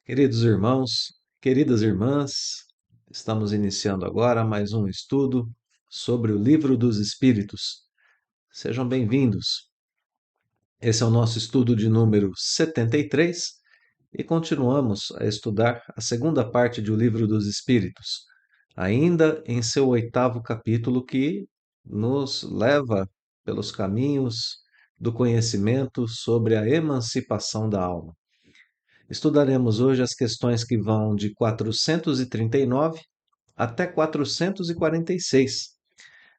Queridos irmãos, queridas irmãs, estamos iniciando agora mais um estudo sobre o Livro dos Espíritos. Sejam bem-vindos. Esse é o nosso estudo de número 73 e continuamos a estudar a segunda parte do Livro dos Espíritos, ainda em seu oitavo capítulo, que nos leva pelos caminhos do conhecimento sobre a emancipação da alma. Estudaremos hoje as questões que vão de 439 até 446.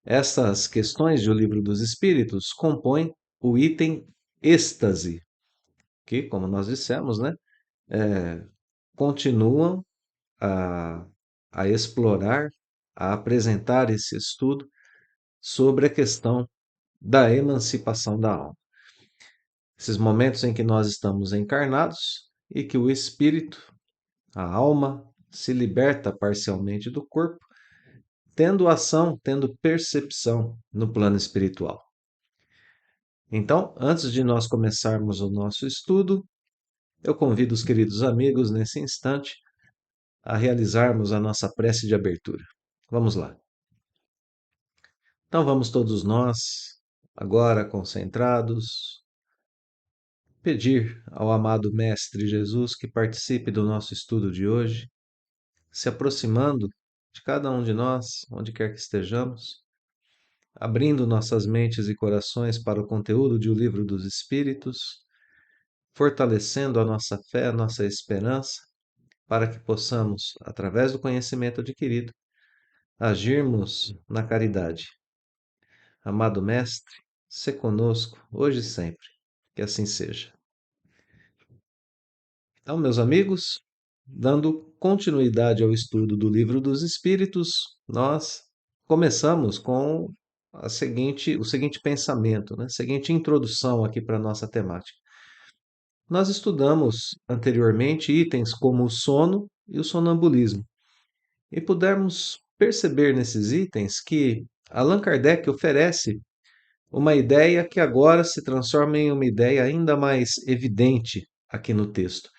Essas questões do Livro dos Espíritos compõem o item êxtase, que, como nós dissemos, é, continuam a, a explorar, a apresentar esse estudo sobre a questão da emancipação da alma. Esses momentos em que nós estamos encarnados e que o espírito, a alma, se liberta parcialmente do corpo, tendo ação, tendo percepção no plano espiritual. Então, antes de nós começarmos o nosso estudo, eu convido os queridos amigos nesse instante a realizarmos a nossa prece de abertura. Vamos lá. Então vamos todos nós, agora concentrados, pedir ao amado Mestre Jesus que participe do nosso estudo de hoje, se aproximando de cada um de nós, onde quer que estejamos, abrindo nossas mentes e corações para o conteúdo de O Livro dos Espíritos, fortalecendo a nossa fé, a nossa esperança, para que possamos, através do conhecimento adquirido, agirmos na caridade. Amado Mestre, se conosco, hoje e sempre. Que assim seja. Então, meus amigos, dando continuidade ao estudo do Livro dos Espíritos, nós começamos com o seguinte pensamento, a seguinte introdução aqui para a nossa temática. Nós estudamos anteriormente itens como o sono e o sonambulismo, e pudemos perceber nesses itens que Allan Kardec oferece uma ideia que agora se transforma em uma ideia ainda mais evidente aqui no texto.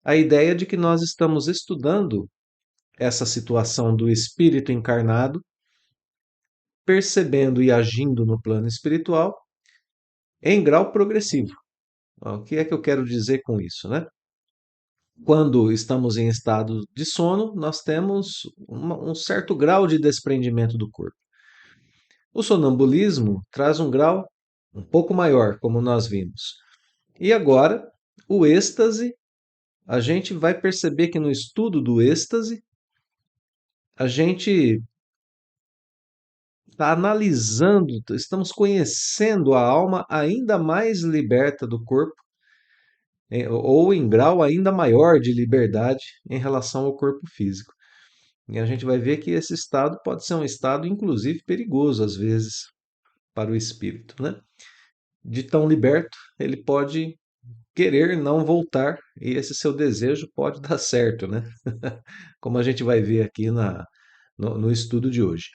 A ideia de que nós estamos estudando essa situação do espírito encarnado, percebendo e agindo no plano espiritual em grau progressivo. O que é que eu quero dizer com isso, Quando estamos em estado de sono, nós temos um certo grau de desprendimento do corpo. O sonambulismo traz um grau um pouco maior, como nós vimos. E agora, o êxtase, a gente vai perceber que no estudo do êxtase, a gente está analisando, estamos conhecendo a alma ainda mais liberta do corpo, ou em grau ainda maior de liberdade em relação ao corpo físico. E a gente vai ver que esse estado pode ser um estado, inclusive, perigoso, às vezes, para o espírito, De tão liberto, ele pode querer não voltar, e esse seu desejo pode dar certo, Como a gente vai ver aqui no estudo de hoje.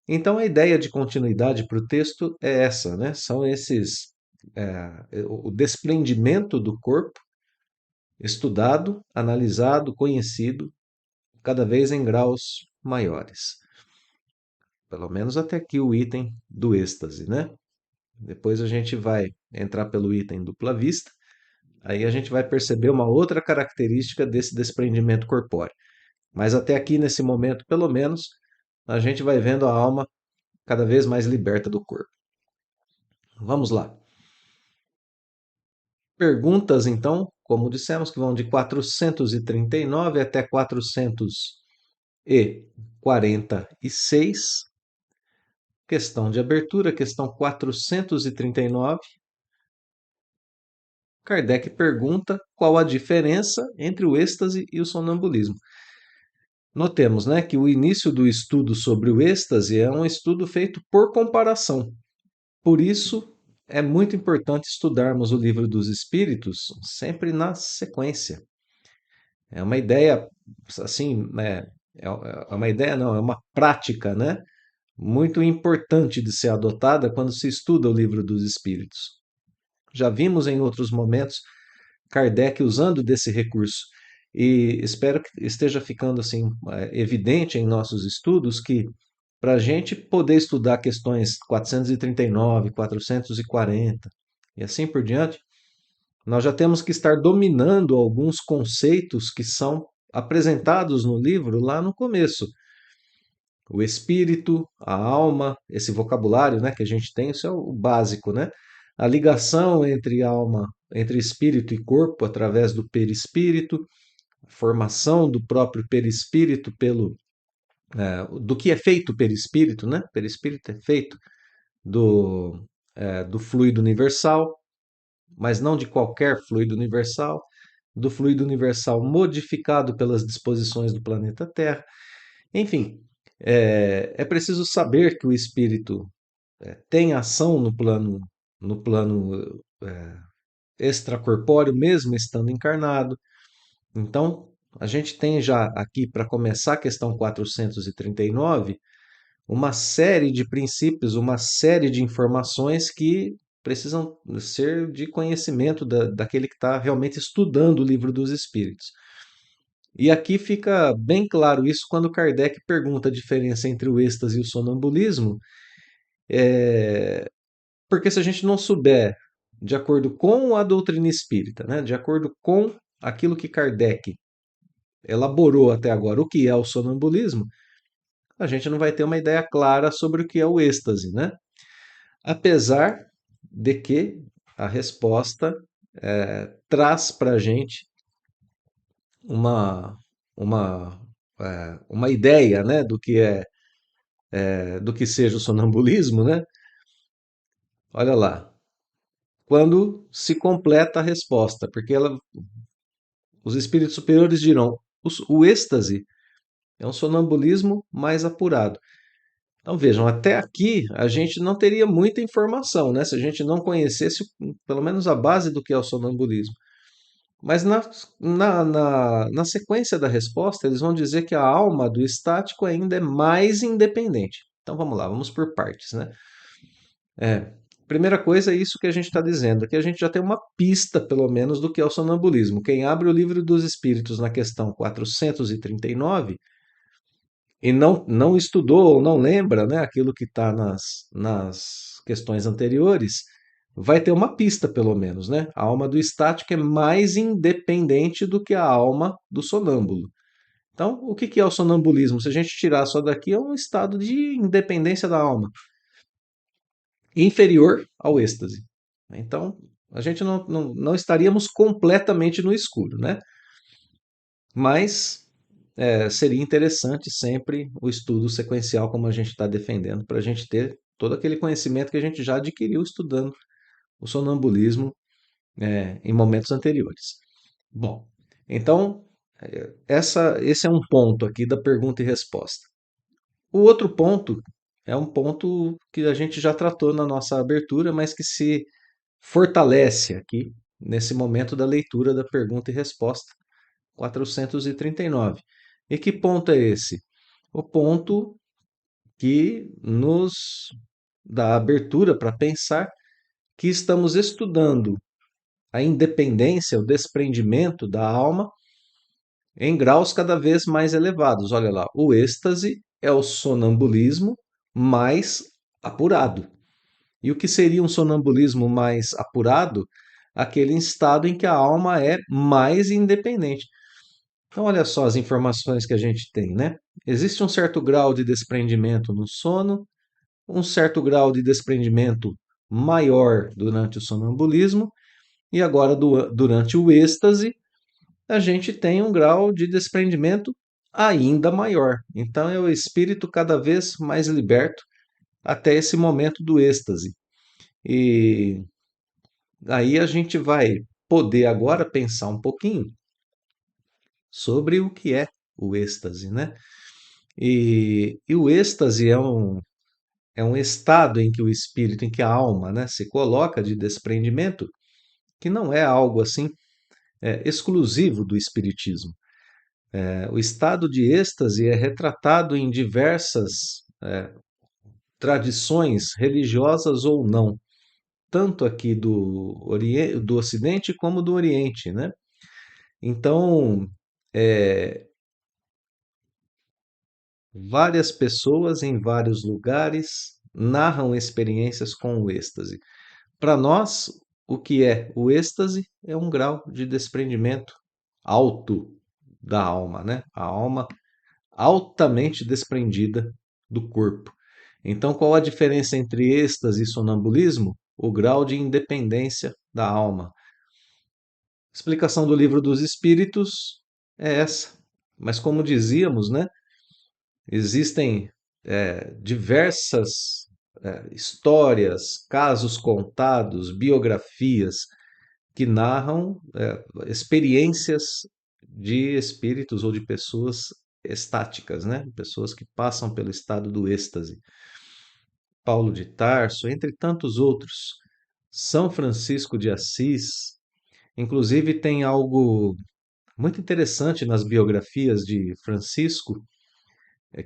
Então, a ideia de continuidade para o texto é essa, São o desprendimento do corpo, estudado, analisado, conhecido, cada vez em graus maiores. Pelo menos até aqui o item do êxtase, Depois a gente vai entrar pelo item dupla vista, aí a gente vai perceber uma outra característica desse desprendimento corpóreo. Mas até aqui, nesse momento, pelo menos, a gente vai vendo a alma cada vez mais liberta do corpo. Vamos lá. Perguntas, então, como dissemos, que vão de 439 até 446. Questão de abertura, questão 439. Kardec pergunta qual a diferença entre o êxtase e o sonambulismo. Notemos, que o início do estudo sobre o êxtase é um estudo feito por comparação. Por isso, é muito importante estudarmos o Livro dos Espíritos sempre na sequência. É uma ideia, assim, é uma ideia, não, é uma prática, muito importante de ser adotada quando se estuda o Livro dos Espíritos. Já vimos em outros momentos Kardec usando desse recurso. E espero que esteja ficando assim evidente em nossos estudos que para a gente poder estudar questões 439, 440 e assim por diante, nós já temos que estar dominando alguns conceitos que são apresentados no livro lá no começo. O espírito, a alma, esse vocabulário, né, que a gente tem, isso é o básico, né? A ligação entre alma, entre espírito e corpo através do perispírito, a formação do próprio perispírito do que é feito o perispírito, né? O perispírito é feito do fluido universal, mas não de qualquer fluido universal, do fluido universal modificado pelas disposições do planeta Terra. Enfim, é preciso saber que o espírito tem ação no plano extracorpóreo, mesmo estando encarnado. Então, a gente tem já aqui, para começar a questão 439, uma série de princípios, uma série de informações que precisam ser de conhecimento daquele que está realmente estudando o livro dos Espíritos. E aqui fica bem claro isso quando Kardec pergunta a diferença entre o êxtase e o sonambulismo, porque se a gente não souber, de acordo com a doutrina espírita, né, de acordo com aquilo que Kardec elaborou até agora, o que é o sonambulismo, a gente não vai ter uma ideia clara sobre o que é o êxtase, né? Apesar de que a resposta traz para a gente uma, uma, uma ideia, né, do que seja o sonambulismo, né? Olha lá, quando se completa a resposta, porque os espíritos superiores dirão, o êxtase é um sonambulismo mais apurado. Então vejam, até aqui a gente não teria muita informação, né? Se a gente não conhecesse pelo menos a base do que é o sonambulismo. Mas na sequência da resposta, eles vão dizer que a alma do estático ainda é mais independente. Então vamos lá, vamos por partes, né? Primeira coisa é isso que a gente está dizendo, que a gente já tem uma pista, pelo menos, do que é o sonambulismo. Quem abre o livro dos Espíritos na questão 439 e não estudou ou não lembra, né, aquilo que está nas questões anteriores, vai ter uma pista, pelo menos. Né? A alma do estático é mais independente do que a alma do sonâmbulo. Então, o que é o sonambulismo? Se a gente tirar só daqui, é um estado de independência da alma, inferior ao êxtase. Então, a gente não estaríamos completamente no escuro, né? Mas seria interessante sempre o estudo sequencial, como a gente está defendendo, para a gente ter todo aquele conhecimento que a gente já adquiriu estudando o sonambulismo em momentos anteriores. Bom, então, esse é um ponto aqui da pergunta e resposta. O outro ponto é um ponto que a gente já tratou na nossa abertura, mas que se fortalece aqui nesse momento da leitura da pergunta e resposta 439. E que ponto é esse? O ponto que nos dá abertura para pensar que estamos estudando a independência, o desprendimento da alma em graus cada vez mais elevados. Olha lá, o êxtase é o sonambulismo mais apurado. E o que seria um sonambulismo mais apurado? Aquele estado em que a alma é mais independente. Então, olha só as informações que a gente tem, né? Existe um certo grau de desprendimento no sono, um certo grau de desprendimento maior durante o sonambulismo, e agora, durante o êxtase, a gente tem um grau de desprendimento ainda maior. Então, é o espírito cada vez mais liberto até esse momento do êxtase. E aí a gente vai poder agora pensar um pouquinho sobre o que é o êxtase, né? E o êxtase é um estado em que o espírito, em que a alma, né, se coloca de desprendimento, que não é algo assim exclusivo do espiritismo. O estado de êxtase é retratado em diversas tradições religiosas ou não, tanto aqui do Ocidente como do Oriente, né? Então, Várias pessoas em vários lugares narram experiências com o êxtase. Para nós, o que é o êxtase é um grau de desprendimento alto da alma, né? A alma altamente desprendida do corpo. Então, qual a diferença entre êxtase e sonambulismo? O grau de independência da alma. A explicação do livro dos Espíritos é essa. Mas como dizíamos, né? Existem diversas histórias, casos contados, biografias que narram experiências de espíritos ou de pessoas estáticas, né? Pessoas que passam pelo estado do êxtase. Paulo de Tarso, entre tantos outros. São Francisco de Assis, inclusive tem algo muito interessante nas biografias de Francisco,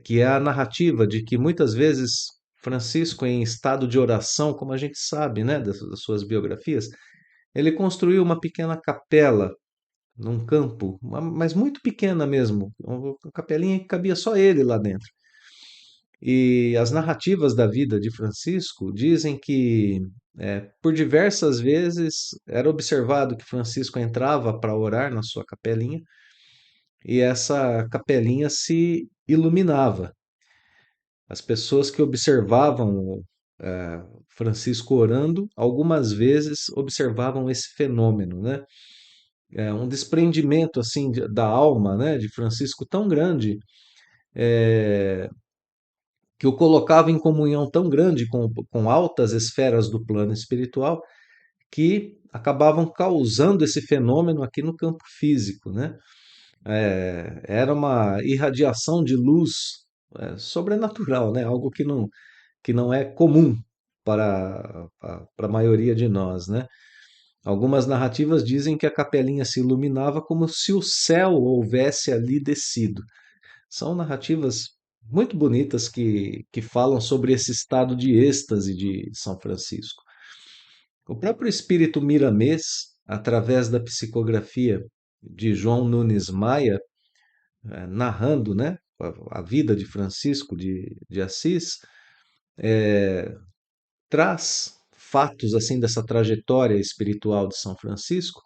que é a narrativa de que muitas vezes Francisco, em estado de oração, como a gente sabe, né, das suas biografias, ele construiu uma pequena capela num campo, mas muito pequena mesmo, uma capelinha que cabia só ele lá dentro. E as narrativas da vida de Francisco dizem que, por diversas vezes, era observado que Francisco entrava para orar na sua capelinha e essa capelinha se iluminava. As pessoas que observavam Francisco orando, algumas vezes observavam esse fenômeno, né? Um desprendimento assim da alma, né, de Francisco tão grande, que o colocava em comunhão tão grande com altas esferas do plano espiritual, que acabavam causando esse fenômeno aqui no campo físico, né? Era uma irradiação de luz sobrenatural, né? Algo que não é comum para a maioria de nós, né? Algumas narrativas dizem que a capelinha se iluminava como se o céu houvesse ali descido. São narrativas muito bonitas que falam sobre esse estado de êxtase de São Francisco. O próprio espírito Miramês, através da psicografia de João Nunes Maia, narrando, né, a vida de Francisco de Assis, traz fatos assim dessa trajetória espiritual de São Francisco,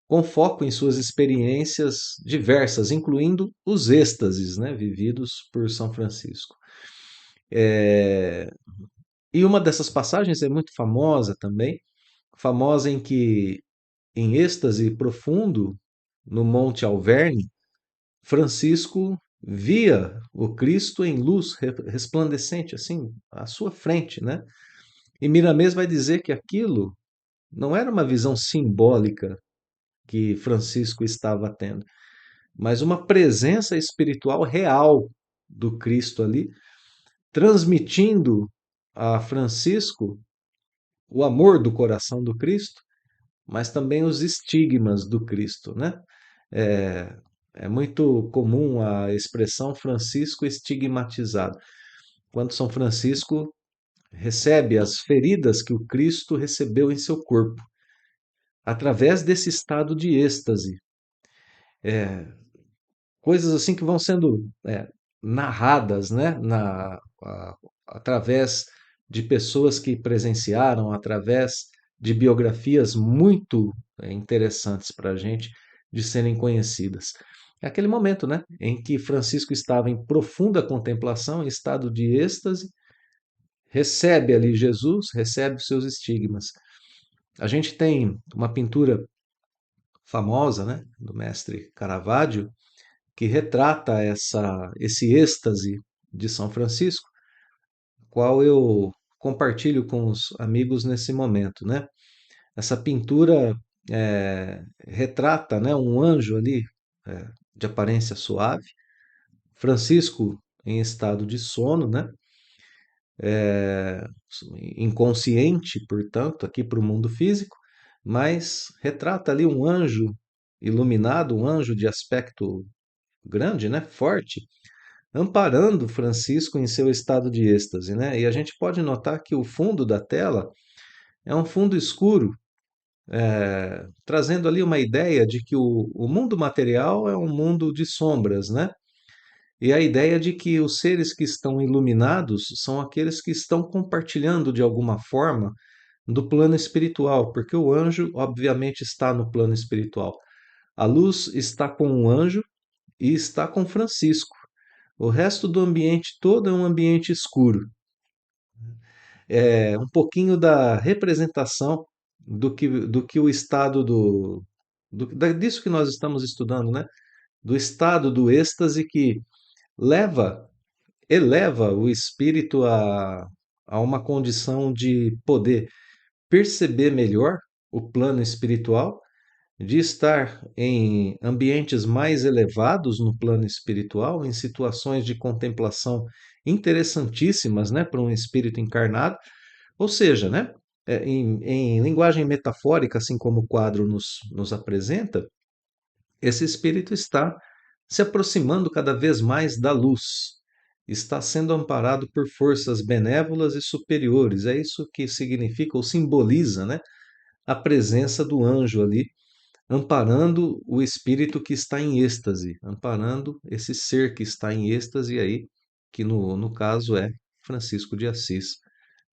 com foco em suas experiências diversas, incluindo os êxtases, né, vividos por São Francisco. E uma dessas passagens é muito famosa também, famosa em que, em êxtase profundo, no Monte Alverne, Francisco via o Cristo em luz resplandecente, assim, à sua frente, né? E Miramês vai dizer que aquilo não era uma visão simbólica que Francisco estava tendo, mas uma presença espiritual real do Cristo ali, transmitindo a Francisco o amor do coração do Cristo, mas também os estigmas do Cristo, né? É, é muito comum a expressão Francisco estigmatizado. Quando São Francisco recebe as feridas que o Cristo recebeu em seu corpo, através desse estado de êxtase. Coisas assim que vão sendo narradas, né, através de pessoas que presenciaram, através de biografias muito interessantes para a gente de serem conhecidas. É aquele momento, né, em que Francisco estava em profunda contemplação, em estado de êxtase, recebe ali Jesus, recebe os seus estigmas. A gente tem uma pintura famosa, né, do mestre Caravaggio, que retrata esse êxtase de São Francisco, qual eu compartilho com os amigos nesse momento, né? Essa pintura retrata, né, um anjo ali de aparência suave, Francisco em estado de sono, né? Inconsciente, portanto, aqui para o mundo físico, mas retrata ali um anjo iluminado, um anjo de aspecto grande, né, forte, amparando Francisco em seu estado de êxtase, né? E a gente pode notar que o fundo da tela é um fundo escuro, trazendo ali uma ideia de que o mundo material é um mundo de sombras, né? E a ideia de que os seres que estão iluminados são aqueles que estão compartilhando de alguma forma do plano espiritual, porque o anjo, obviamente, está no plano espiritual. A luz está com o anjo e está com Francisco. O resto do ambiente todo é um ambiente escuro. É um pouquinho da representação do que o estado disso que nós estamos estudando, né? Do estado do êxtase que leva, eleva o espírito a uma condição de poder perceber melhor o plano espiritual, de estar em ambientes mais elevados no plano espiritual, em situações de contemplação interessantíssimas, né, para um espírito encarnado. Ou seja, né, em linguagem metafórica, assim como o quadro nos apresenta, esse espírito está se aproximando cada vez mais da luz, está sendo amparado por forças benévolas e superiores. É isso que significa ou simboliza, né, a presença do anjo ali, amparando o espírito que está em êxtase, amparando esse ser que está em êxtase aí, que no caso é Francisco de Assis,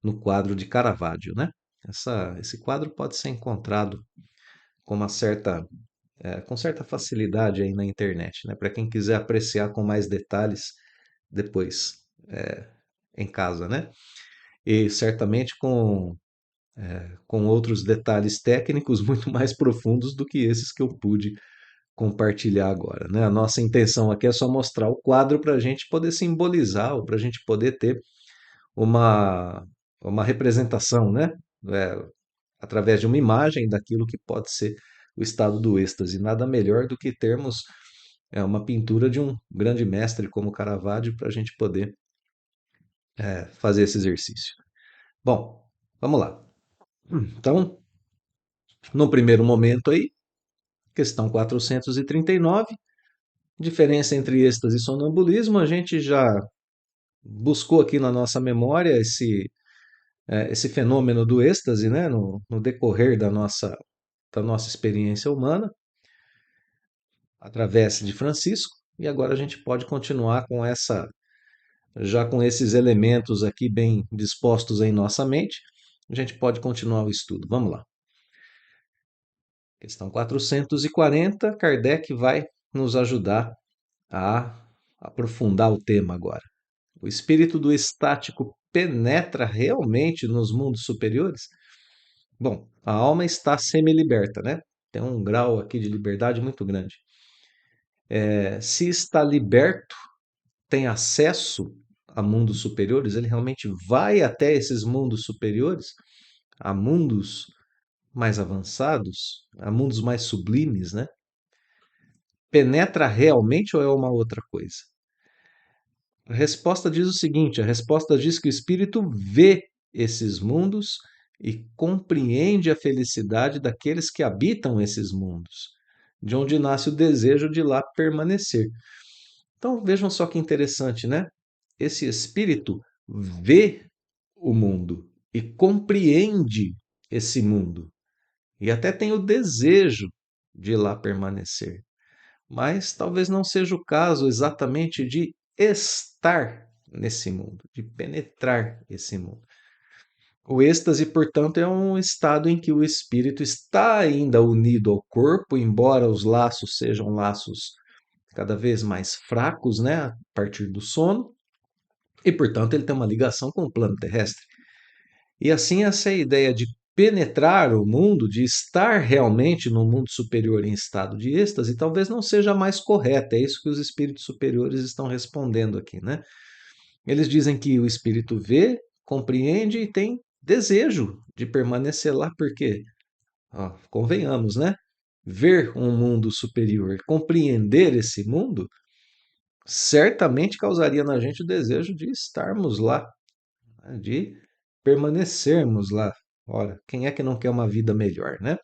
no quadro de Caravaggio, né? Esse quadro pode ser encontrado com com certa facilidade aí na internet, né? Para quem quiser apreciar com mais detalhes depois em casa, né? E certamente com outros detalhes técnicos muito mais profundos do que esses que eu pude compartilhar agora, né? A nossa intenção aqui é só mostrar o quadro para a gente poder simbolizar, ou para a gente poder ter uma, uma representação, né? É, através de uma imagem daquilo que pode ser o estado do êxtase. Nada melhor do que termos uma pintura de um grande mestre como Caravaggio para a gente poder fazer esse exercício. Bom, vamos lá. Então, no primeiro momento aí, questão 439, diferença entre êxtase e sonambulismo, a gente já buscou aqui na nossa memória esse fenômeno do êxtase, né, no decorrer da nossa experiência humana, através de Francisco, e agora a gente pode continuar já com esses elementos aqui bem dispostos em nossa mente, a gente pode continuar o estudo. Vamos lá. Questão 440, Kardec vai nos ajudar a aprofundar o tema agora. O espírito do estático penetra realmente nos mundos superiores? Bom, a alma está semi-liberta, né? Tem um grau aqui de liberdade muito grande. Se está liberto, tem acesso a mundos superiores, ele realmente vai até esses mundos superiores, a mundos mais avançados, a mundos mais sublimes, né? Penetra realmente ou é uma outra coisa? A resposta diz o seguinte: a resposta diz que o espírito vê esses mundos e compreende a felicidade daqueles que habitam esses mundos, de onde nasce o desejo de lá permanecer. Então vejam só que interessante, né? Esse espírito vê o mundo e compreende esse mundo e até tem o desejo de lá permanecer. Mas talvez não seja o caso exatamente de estar nesse mundo, de penetrar esse mundo. O êxtase, portanto, é um estado em que o espírito está ainda unido ao corpo, embora os laços sejam laços cada vez mais fracos, né, a partir do sono, e, portanto, ele tem uma ligação com o plano terrestre. E assim, essa ideia de penetrar o mundo, de estar realmente no mundo superior em estado de êxtase, talvez não seja a mais correta. É isso que os espíritos superiores estão respondendo aqui, né? Eles dizem que o espírito vê, compreende e tem desejo de permanecer lá, porque, convenhamos, né? Ver um mundo superior, compreender esse mundo, certamente causaria na gente o desejo de estarmos lá, né? De permanecermos lá. Ora, quem é que não quer uma vida melhor, né?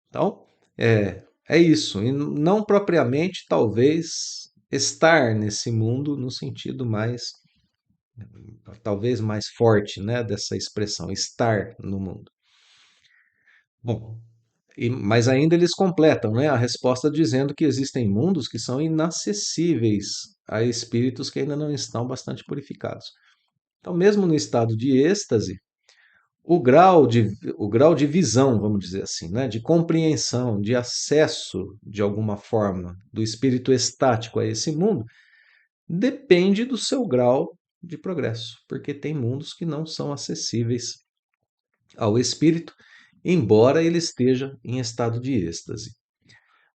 Então, é isso. E não propriamente, talvez, estar nesse mundo no sentido talvez mais forte, né, dessa expressão, estar no mundo. Bom, Mas ainda eles completam, né, a resposta dizendo que existem mundos que são inacessíveis a espíritos que ainda não estão bastante purificados. Então, mesmo no estado de êxtase, o grau de, o grau de visão, vamos dizer assim, né, de compreensão, de acesso, de alguma forma, do espírito estático a esse mundo, depende do seu grau de progresso, porque tem mundos que não são acessíveis ao espírito, embora ele esteja em estado de êxtase.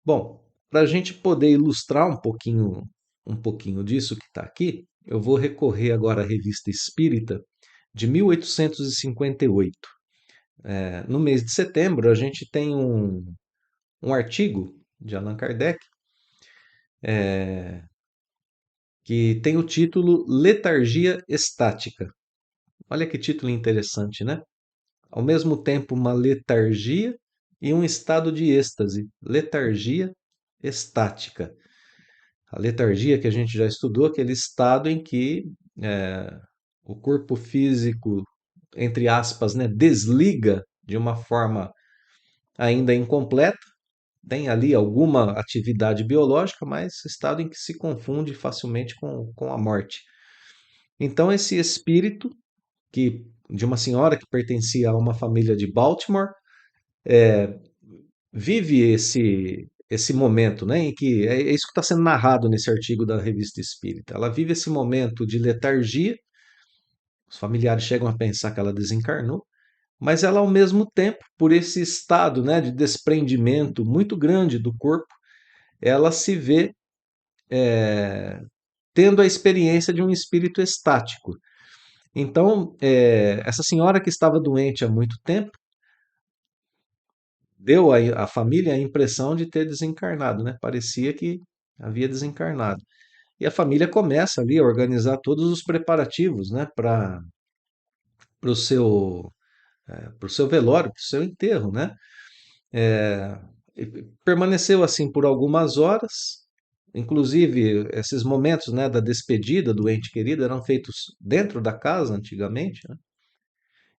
Bom, para a gente poder ilustrar um pouquinho disso que está aqui, eu vou recorrer agora à Revista Espírita de 1858. No mês de setembro, a gente tem um artigo de Allan Kardec que tem o título Letargia Estática. Olha que título interessante, né? Ao mesmo tempo, uma letargia e um estado de êxtase. Letargia estática. A letargia que a gente já estudou, aquele estado em que é, o corpo físico, entre aspas, né, desliga de uma forma ainda incompleta, tem ali alguma atividade biológica, mas estado em que se confunde facilmente com a morte. Então, esse espírito que de uma senhora que pertencia a uma família de Baltimore vive esse momento, né, em que é isso que está sendo narrado nesse artigo da Revista Espírita. Ela vive esse momento de letargia, os familiares chegam a pensar que ela desencarnou, mas ela, ao mesmo tempo, por esse estado, né, de desprendimento muito grande do corpo, ela se vê tendo a experiência de um espírito estático. Então, essa senhora que estava doente há muito tempo, deu à família a impressão de ter desencarnado, né? Parecia que havia desencarnado. E a família começa ali a organizar todos os preparativos, né, para o seu, pro seu velório, para o seu enterro, né? E permaneceu assim por algumas horas. Inclusive, esses momentos, né, da despedida do ente querido eram feitos dentro da casa antigamente, né?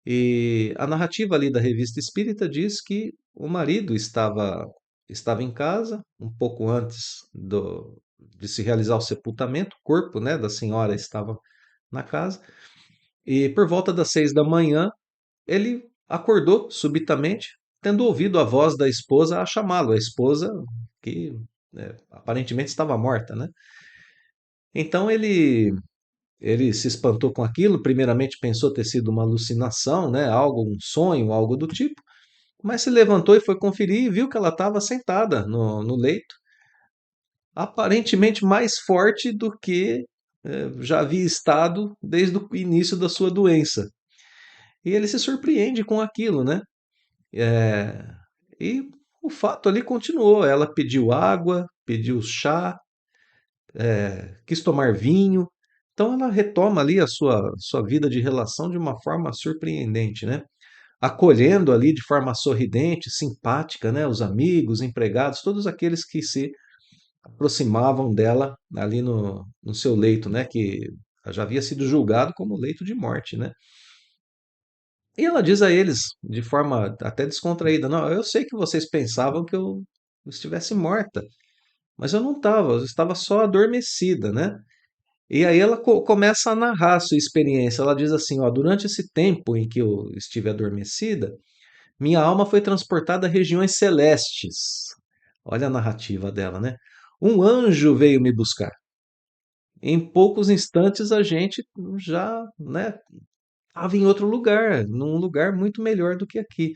E a narrativa ali da Revista Espírita diz que o marido estava em casa um pouco antes de se realizar o sepultamento, o corpo, né, da senhora estava na casa, e por volta das 6 da manhã ele acordou subitamente, tendo ouvido a voz da esposa a chamá-lo, a esposa que aparentemente estava morta, né? Então ele se espantou com aquilo, primeiramente pensou ter sido uma alucinação, né? Algo, um sonho, algo do tipo, mas se levantou e foi conferir e viu que ela estava sentada no leito, aparentemente mais forte do que já havia estado desde o início da sua doença. E ele se surpreende com aquilo, né? É, e o fato ali continuou. Ela pediu água, pediu chá, quis tomar vinho. Então ela retoma ali a sua vida de relação de uma forma surpreendente, né? Acolhendo ali de forma sorridente, simpática, né? Os amigos, empregados, todos aqueles que se aproximavam dela ali no seu leito, né? Que já havia sido julgado como leito de morte, né? E ela diz a eles, de forma até descontraída, não, eu sei que vocês pensavam que eu estivesse morta, mas eu não estava, eu estava só adormecida, né? E aí ela começa a narrar a sua experiência. Ela diz assim, ó, durante esse tempo em que eu estive adormecida, minha alma foi transportada a regiões celestes. Olha a narrativa dela, né? Um anjo veio me buscar. Em poucos instantes a gente já, né, estava em outro lugar, num lugar muito melhor do que aqui.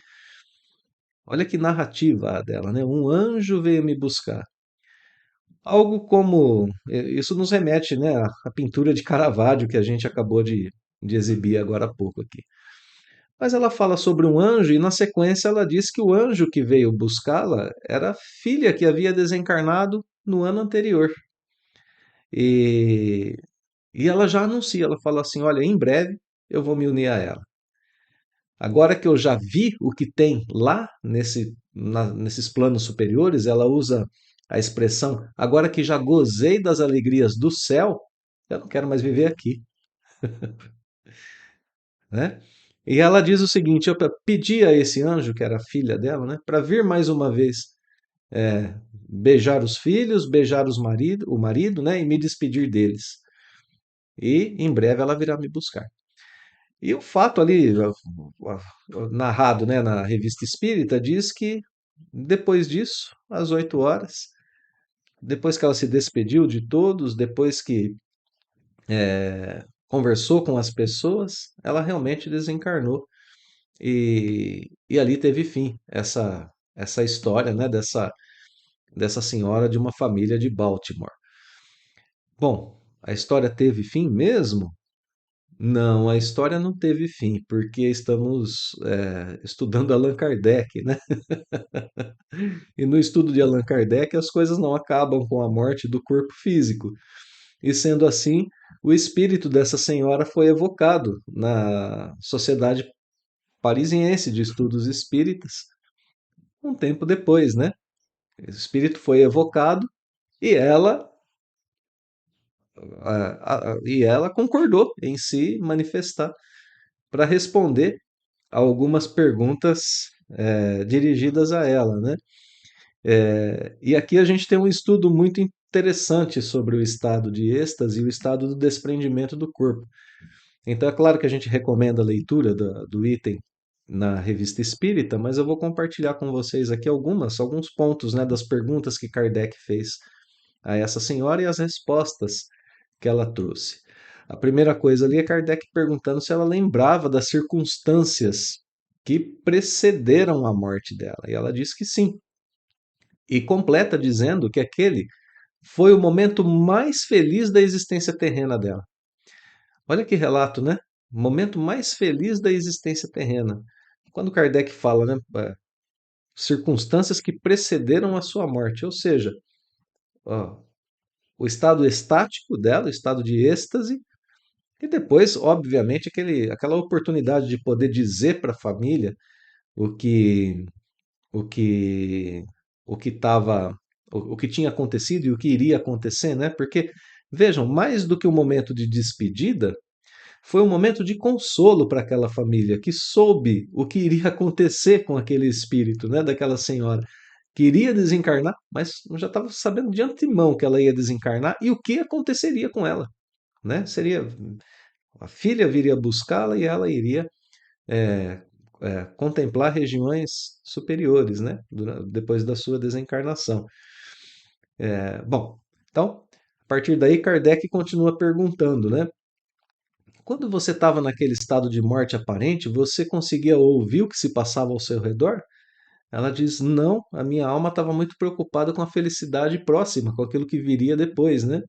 Olha que narrativa a dela, né? Um anjo veio me buscar. Algo como isso nos remete, né, à pintura de Caravaggio que a gente acabou de exibir agora há pouco aqui. Mas ela fala sobre um anjo e na sequência ela diz que o anjo que veio buscá-la era a filha que havia desencarnado no ano anterior. E, e ela já anuncia, ela fala assim, olha, em breve eu vou me unir a ela. Agora que eu já vi o que tem lá nesses planos superiores, ela usa a expressão, agora que já gozei das alegrias do céu, eu não quero mais viver aqui, né? E ela diz o seguinte: eu pedi a esse anjo, que era a filha dela, né, para vir mais uma vez beijar os filhos, beijar o marido, né, e me despedir deles. E em breve ela virá me buscar. E o fato ali, narrado, né, na Revista Espírita, diz que depois disso, às 8 horas, depois que ela se despediu de todos, depois que conversou com as pessoas, ela realmente desencarnou. E ali teve fim essa história, né, dessa senhora de uma família de Baltimore. Bom, a história teve fim mesmo? Não, a história não teve fim, porque estamos estudando Allan Kardec, né? E no estudo de Allan Kardec, as coisas não acabam com a morte do corpo físico. E sendo assim, o espírito dessa senhora foi evocado na Sociedade Parisiense de Estudos Espíritas um tempo depois, né? O espírito foi evocado e ela concordou em se manifestar para responder a algumas perguntas dirigidas a ela, né? E aqui a gente tem um estudo muito interessante sobre o estado de êxtase e o estado do desprendimento do corpo. Então é claro que a gente recomenda a leitura do item na Revista Espírita, mas eu vou compartilhar com vocês aqui alguns pontos, né, das perguntas que Kardec fez a essa senhora e as respostas que ela trouxe. A primeira coisa ali é Kardec perguntando se ela lembrava das circunstâncias que precederam a morte dela. E ela disse que sim. E completa dizendo que aquele foi o momento mais feliz da existência terrena dela. Olha que relato, né? O momento mais feliz da existência terrena. Quando Kardec fala, né, circunstâncias que precederam a sua morte, ou seja, ó, o estado estático dela, o estado de êxtase, e depois, obviamente, aquela oportunidade de poder dizer para a família o que o que o que estava o que tinha acontecido e o que iria acontecer, né? Porque vejam, mais do que um momento de despedida, foi um momento de consolo para aquela família que soube o que iria acontecer com aquele espírito, né, daquela senhora que iria desencarnar, mas já estava sabendo de antemão que ela ia desencarnar e o que aconteceria com ela, né? Seria a filha viria buscá-la e ela iria é, contemplar regiões superiores, né? Depois da sua desencarnação. Bom, então, a partir daí, Kardec continua perguntando, né? Quando você estava naquele estado de morte aparente, você conseguia ouvir o que se passava ao seu redor? Ela diz: não, a minha alma estava muito preocupada com a felicidade próxima, com aquilo que viria depois, né?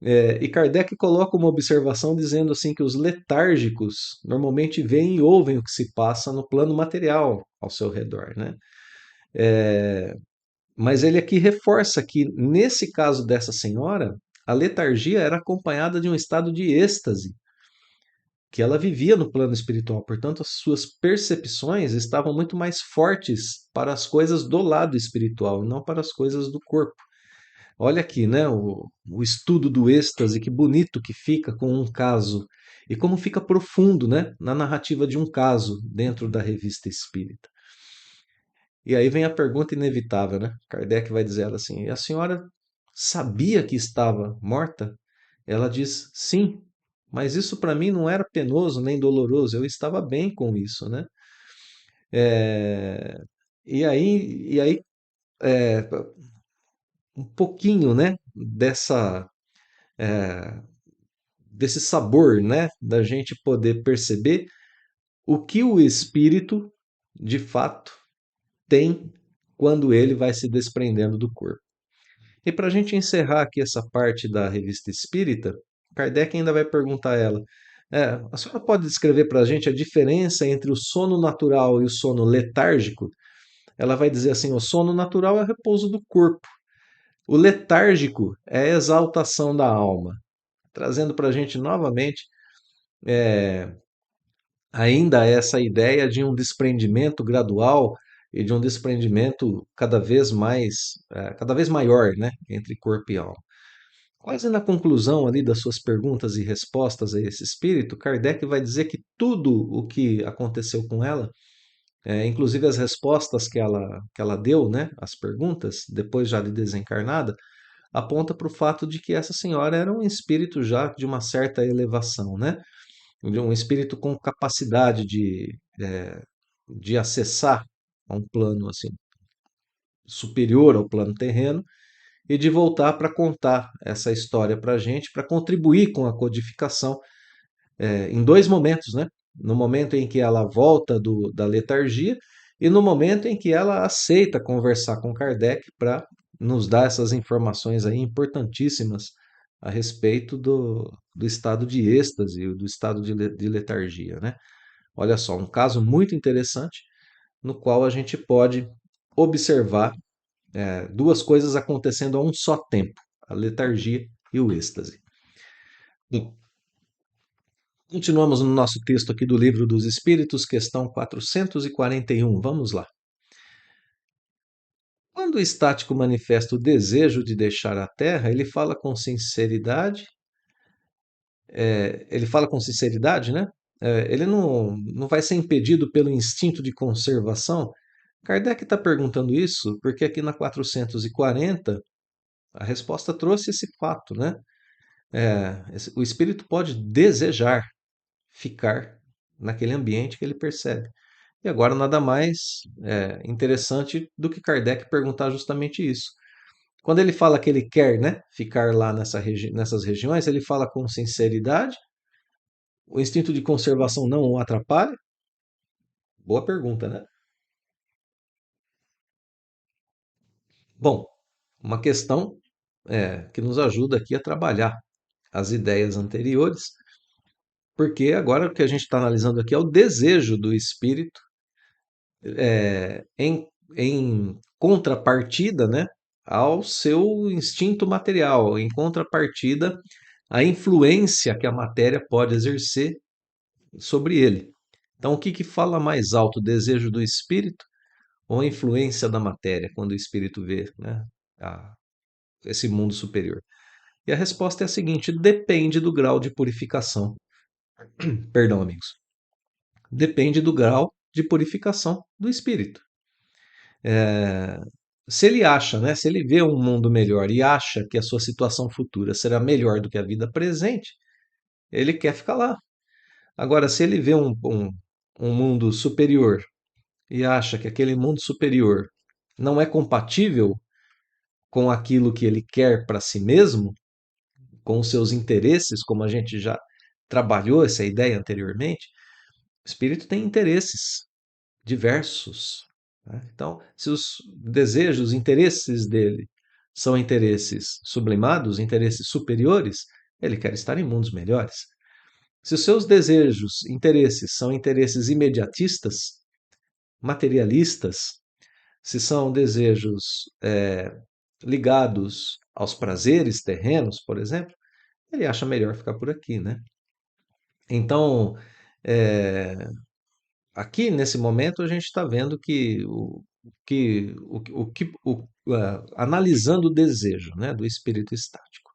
E Kardec coloca uma observação dizendo assim que os letárgicos normalmente veem e ouvem o que se passa no plano material ao seu redor, né? Mas ele aqui reforça que nesse caso dessa senhora, a letargia era acompanhada de um estado de êxtase, que ela vivia no plano espiritual. Portanto, as suas percepções estavam muito mais fortes para as coisas do lado espiritual, não para as coisas do corpo. Olha aqui, né, o estudo do êxtase, que bonito que fica com um caso. E como fica profundo, né, na narrativa de um caso dentro da revista espírita. E aí vem a pergunta inevitável, né? Kardec vai dizer ela assim: a senhora sabia que estava morta? Ela diz: sim, mas isso para mim não era penoso nem doloroso, eu estava bem com isso, né? É, e aí é, um pouquinho, né, desse sabor, né, da gente poder perceber o que o espírito, de fato, tem quando ele vai se desprendendo do corpo. E para a gente encerrar aqui essa parte da revista espírita, Kardec ainda vai perguntar a ela: a senhora pode descrever para a gente a diferença entre o sono natural e o sono letárgico? Ela vai dizer assim: o sono natural é o repouso do corpo, o letárgico é a exaltação da alma, trazendo para a gente novamente ainda essa ideia de um desprendimento gradual e de um desprendimento cada vez maior, né, entre corpo e alma. Quase na conclusão ali das suas perguntas e respostas a esse espírito, Kardec vai dizer que tudo o que aconteceu com ela, inclusive as respostas que ela deu, né, as perguntas, depois já de desencarnada, aponta para o fato de que essa senhora era um espírito já de uma certa elevação, né? De um espírito com capacidade de acessar a um plano assim superior ao plano terreno e de voltar para contar essa história para a gente, para contribuir com a codificação em dois momentos, né? No momento em que ela volta da letargia e no momento em que ela aceita conversar com Kardec para nos dar essas informações aí importantíssimas a respeito do estado de êxtase, do estado de letargia, né? Olha só, um caso muito interessante no qual a gente pode observar duas coisas acontecendo a um só tempo, a letargia e o êxtase. Bom, continuamos no nosso texto aqui do Livro dos Espíritos, questão 441. Vamos lá. Quando o estático manifesta o desejo de deixar a Terra, ele fala com sinceridade, né? Ele não vai ser impedido pelo instinto de conservação. Kardec está perguntando isso porque aqui na 440 a resposta trouxe esse fato, né? O espírito pode desejar ficar naquele ambiente que ele percebe. E agora nada mais interessante do que Kardec perguntar justamente isso. Quando ele fala que ele quer, né, ficar lá nessas regiões, ele fala com sinceridade? O instinto de conservação não o atrapalha? Boa pergunta, né? Bom, uma questão que nos ajuda aqui a trabalhar as ideias anteriores, porque agora o que a gente está analisando aqui é o desejo do espírito em contrapartida, né, ao seu instinto material, em contrapartida à influência que a matéria pode exercer sobre ele. Então, o que fala mais alto, o desejo do espírito ou a influência da matéria, quando o espírito vê, né, a- esse mundo superior? E a resposta é a seguinte: depende do grau de purificação. Perdão, amigos. Depende do grau de purificação do espírito. É, Se ele acha, né, se ele vê um mundo melhor e acha que a sua situação futura será melhor do que a vida presente, ele quer ficar lá. Agora, se ele vê um mundo superior e acha que aquele mundo superior não é compatível com aquilo que ele quer para si mesmo, com os seus interesses, como a gente já trabalhou essa ideia anteriormente, o espírito tem interesses diversos, né? Então, se os desejos, os interesses dele são interesses sublimados, interesses superiores, ele quer estar em mundos melhores. Se os seus desejos, interesses são interesses imediatistas, materialistas, se são desejos ligados aos prazeres terrenos, por exemplo, ele acha melhor ficar por aqui, né? Então, é, aqui nesse momento a gente está vendo analisando o desejo, né, do espírito estático.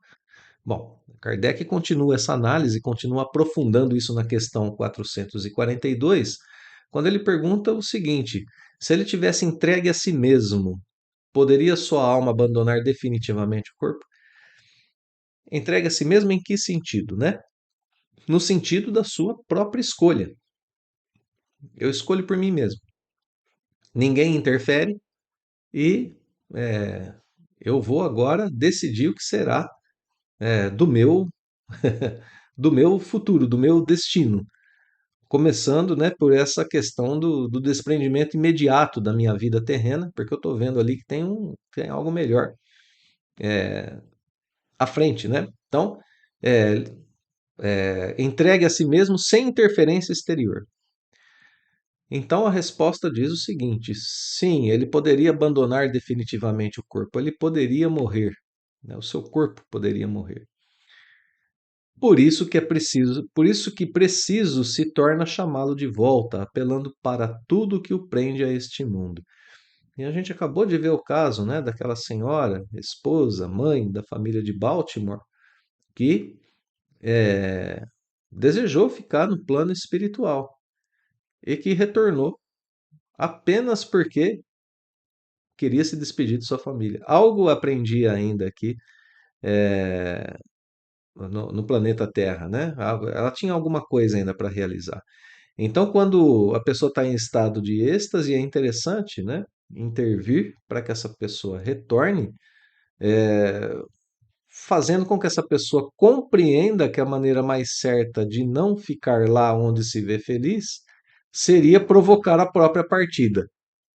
Bom, Kardec continua essa análise, continua aprofundando isso na questão 442, quando ele pergunta o seguinte: se ele tivesse entregue a si mesmo, poderia sua alma abandonar definitivamente o corpo? Entregue a si mesmo em que sentido, né? No sentido da sua própria escolha. Eu escolho por mim mesmo. Ninguém interfere e é, eu vou agora decidir o que será do meu do meu futuro, do meu destino. Começando, né, por essa questão do desprendimento imediato da minha vida terrena, porque eu estou vendo ali que tem algo melhor à frente, né? Então, é, entregue a si mesmo sem interferência exterior. Então a resposta diz o seguinte: sim, ele poderia abandonar definitivamente o corpo, ele poderia morrer, né? O seu corpo poderia morrer. Por isso que preciso se torna chamá-lo de volta, apelando para tudo que o prende a este mundo. E a gente acabou de ver o caso, né, daquela senhora, esposa, mãe da família de Baltimore, que desejou ficar no plano espiritual e que retornou apenas porque queria se despedir de sua família. Algo aprendi ainda aqui no planeta Terra, né? Ela tinha alguma coisa ainda para realizar. Então, quando a pessoa está em estado de êxtase, é interessante, né, intervir para que essa pessoa retorne, fazendo com que essa pessoa compreenda que a maneira mais certa de não ficar lá onde se vê feliz seria provocar a própria partida.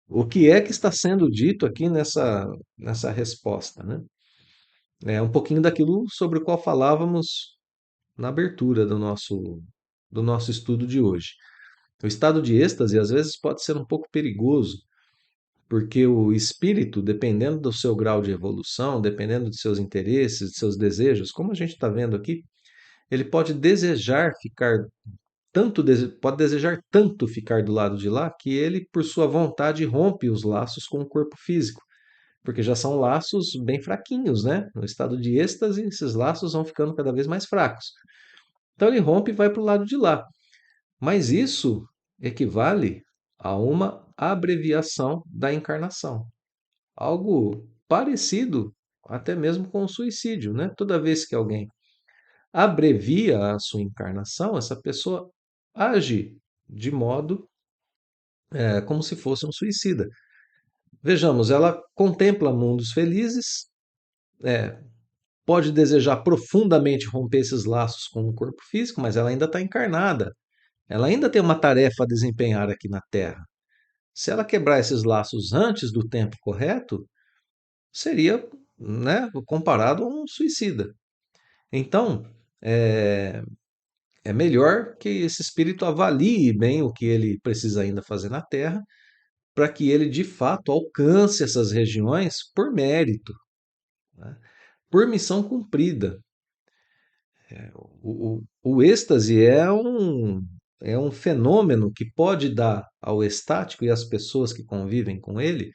O que é que está sendo dito aqui nessa resposta, né? É um pouquinho daquilo sobre o qual falávamos na abertura do nosso estudo de hoje. O estado de êxtase às vezes pode ser um pouco perigoso, porque o espírito, dependendo do seu grau de evolução, dependendo de seus interesses, de seus desejos, como a gente está vendo aqui, ele pode desejar ficar pode desejar tanto ficar do lado de lá que ele, por sua vontade, rompe os laços com o corpo físico, porque já são laços bem fraquinhos, né? No estado de êxtase, esses laços vão ficando cada vez mais fracos. Então ele rompe e vai para o lado de lá. Mas isso equivale a uma abreviação da encarnação. Algo parecido até mesmo com o suicídio, né? Toda vez que alguém abrevia a sua encarnação, essa pessoa age de modo como se fosse um suicida. Vejamos, ela contempla mundos felizes, pode desejar profundamente romper esses laços com o corpo físico, mas ela ainda está encarnada. Ela ainda tem uma tarefa a desempenhar aqui na Terra. Se ela quebrar esses laços antes do tempo correto, seria, né, comparado a um suicida. Então, é melhor que esse espírito avalie bem o que ele precisa ainda fazer na Terra, para que ele de fato alcance essas regiões por mérito, né, por missão cumprida. O êxtase é um fenômeno que pode dar ao estático e às pessoas que convivem com ele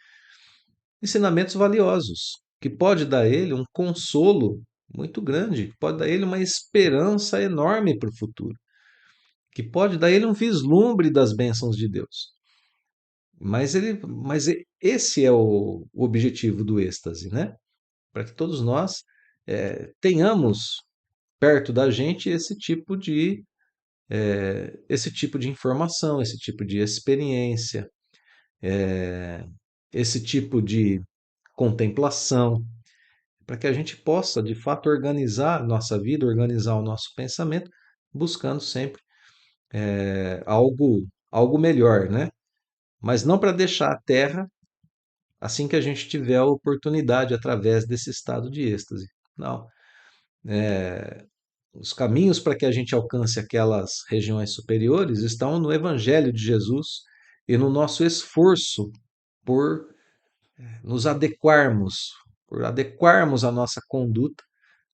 ensinamentos valiosos, que pode dar a ele um consolo muito grande, que pode dar a ele uma esperança enorme para o futuro, que pode dar a ele um vislumbre das bênçãos de Deus. Mas esse é o objetivo do êxtase, né? Para que todos nós tenhamos perto da gente esse tipo de informação, esse tipo de experiência, esse tipo de contemplação, para que a gente possa, de fato, organizar a nossa vida, organizar o nosso pensamento, buscando sempre algo melhor, né? Mas não para deixar a Terra assim que a gente tiver a oportunidade através desse estado de êxtase. Não. Os caminhos para que a gente alcance aquelas regiões superiores estão no Evangelho de Jesus e no nosso esforço por nos adequarmos, por adequarmos a nossa conduta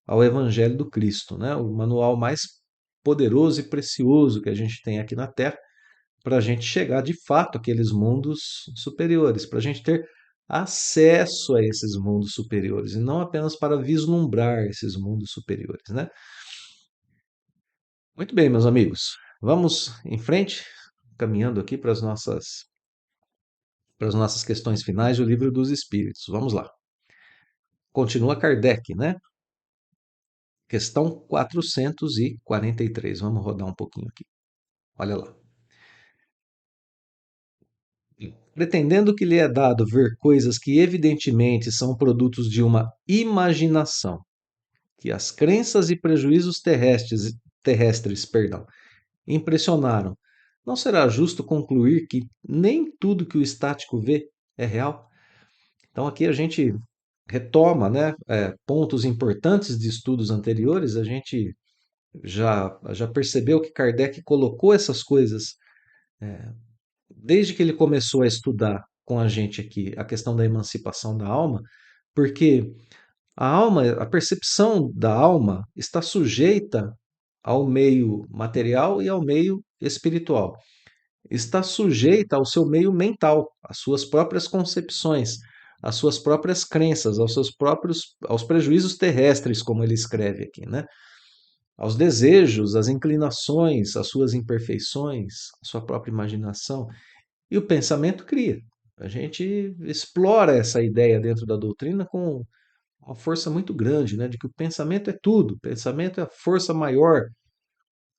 ao Evangelho do Cristo, né? O manual mais poderoso e precioso que a gente tem aqui na Terra, para a gente chegar de fato àqueles mundos superiores, para a gente ter acesso a esses mundos superiores, e não apenas para vislumbrar esses mundos superiores, né? Muito bem, meus amigos, vamos em frente, caminhando aqui para as nossas questões finais do Livro dos Espíritos. Vamos lá. Continua Kardec, né? Questão 443. Vamos rodar um pouquinho aqui. Olha lá. Pretendendo que lhe é dado ver coisas que evidentemente são produtos de uma imaginação, que as crenças e prejuízos terrestres, impressionaram, não será justo concluir que nem tudo que o estático vê é real? Então aqui a gente retoma, né, pontos importantes de estudos anteriores. A gente já percebeu que Kardec colocou essas coisas desde que ele começou a estudar com a gente aqui a questão da emancipação da alma, porque a alma, a percepção da alma está sujeita ao meio material e ao meio espiritual. Está sujeita ao seu meio mental, às suas próprias concepções, às suas próprias crenças, aos prejuízos terrestres, como ele escreve aqui, né? aos desejos, às inclinações, às suas imperfeições, à sua própria imaginação. E o pensamento cria. A gente explora essa ideia dentro da doutrina com uma força muito grande, né, de que o pensamento é tudo, o pensamento é a força maior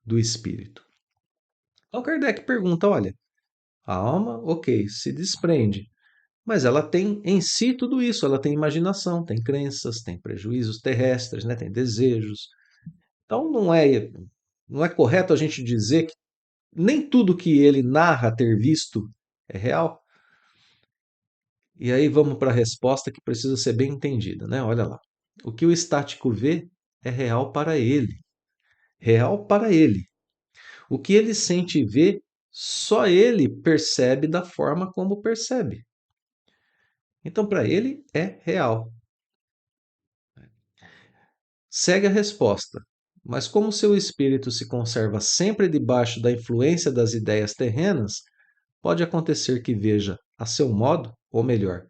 do espírito. Então Kardec pergunta: olha, a alma, ok, se desprende, mas ela tem em si tudo isso, ela tem imaginação, tem crenças, tem prejuízos terrestres, né, tem desejos. Então não é correto a gente dizer que nem tudo que ele narra ter visto é real. E aí vamos para a resposta que precisa ser bem entendida, né? Olha lá. O que o estático vê é real para ele. Real para ele. O que ele sente e vê, só ele percebe da forma como percebe. Então, para ele, é real. Segue a resposta. Mas como seu espírito se conserva sempre debaixo da influência das ideias terrenas, pode acontecer que veja a seu modo, ou melhor,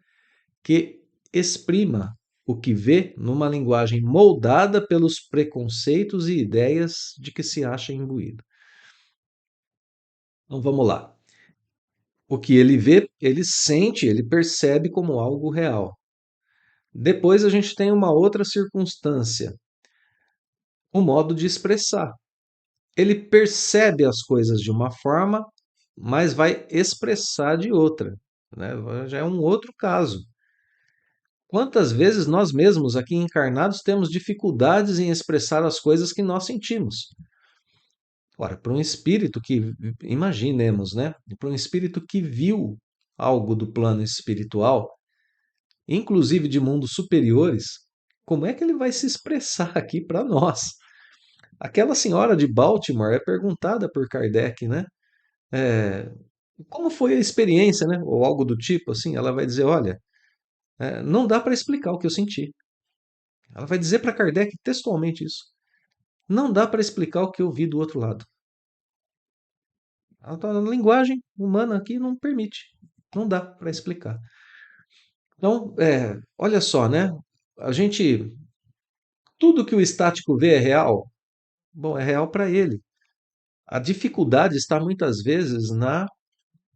que exprima o que vê numa linguagem moldada pelos preconceitos e ideias de que se acha imbuído. Então vamos lá. O que ele vê, ele sente, ele percebe como algo real. Depois a gente tem uma outra circunstância, o modo de expressar. Ele percebe as coisas de uma forma, mas vai expressar de outra, né? Já é um outro caso. Quantas vezes nós mesmos aqui encarnados temos dificuldades em expressar as coisas que nós sentimos? Ora, para um espírito que, imaginemos, né? Para um espírito que viu algo do plano espiritual, inclusive de mundos superiores, como é que ele vai se expressar aqui para nós? Aquela senhora de Baltimore é perguntada por Kardec, né? É, como foi a experiência, né? Ou algo do tipo, assim. Ela vai dizer, olha, não dá para explicar o que eu senti. Ela vai dizer para Kardec textualmente isso. Não dá para explicar o que eu vi do outro lado. A linguagem humana aqui não permite. Não dá para explicar. Então, olha só, né? A gente. Tudo que o estático vê é real? Bom, é real para ele. A dificuldade está muitas vezes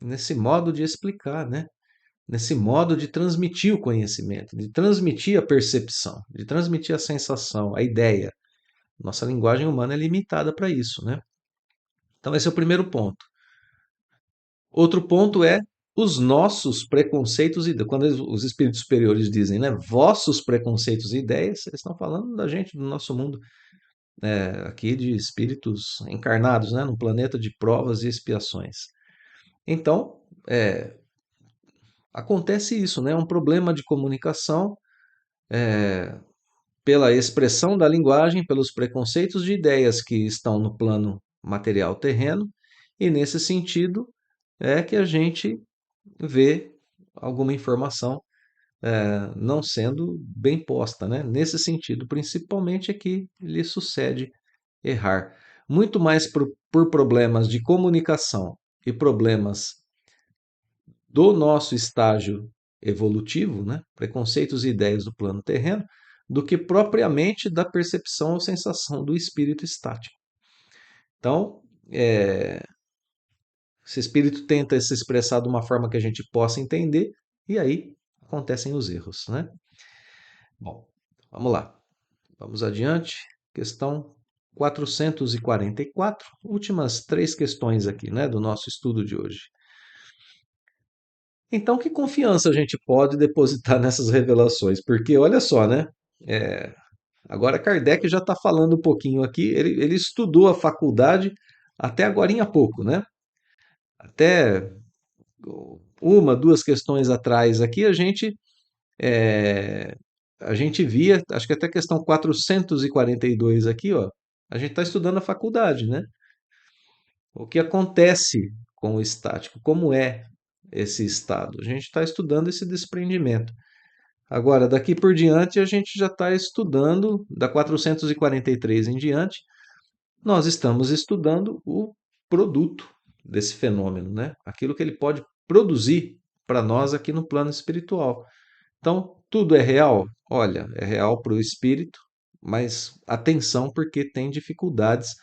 nesse modo de explicar, né? Nesse modo de transmitir o conhecimento, de transmitir a percepção, de transmitir a sensação, a ideia. Nossa linguagem humana é limitada para isso, né? Então, esse é o primeiro ponto. Outro ponto é os nossos preconceitos e ideias. Quando os espíritos superiores dizem, né, vossos preconceitos e ideias, eles estão falando da gente, do nosso mundo, aqui de espíritos encarnados, né, num planeta de provas e expiações. Então, acontece isso, né, um problema de comunicação pela expressão da linguagem, pelos preconceitos de ideias que estão no plano material terreno, e nesse sentido é que a gente vê alguma informação não sendo bem posta, né? Nesse sentido, principalmente é que lhe sucede errar. Muito mais por problemas de comunicação e problemas do nosso estágio evolutivo, né? Preconceitos e ideias do plano terreno, do que propriamente da percepção ou sensação do espírito estático. Então, esse espírito tenta se expressar de uma forma que a gente possa entender, e aí acontecem os erros, né? Bom, vamos lá. Vamos adiante. Questão 444. Últimas três questões aqui, né, do nosso estudo de hoje. Então, que confiança a gente pode depositar nessas revelações? Porque, olha só, né? é, Agora Kardec já está falando um pouquinho aqui. Ele estudou a faculdade até agora há pouco, né? Até uma, duas questões atrás aqui, é, a gente via, acho que até questão 442 aqui, ó, a gente está estudando a faculdade, né? O que acontece com o estático, como é esse estado? A gente está estudando esse desprendimento. Agora, daqui por diante, a gente já está estudando, da 443 em diante, nós estamos estudando o produto desse fenômeno, né? Aquilo que ele pode produzir para nós aqui no plano espiritual. Então, tudo é real? Olha, é real para o espírito, mas atenção porque tem dificuldades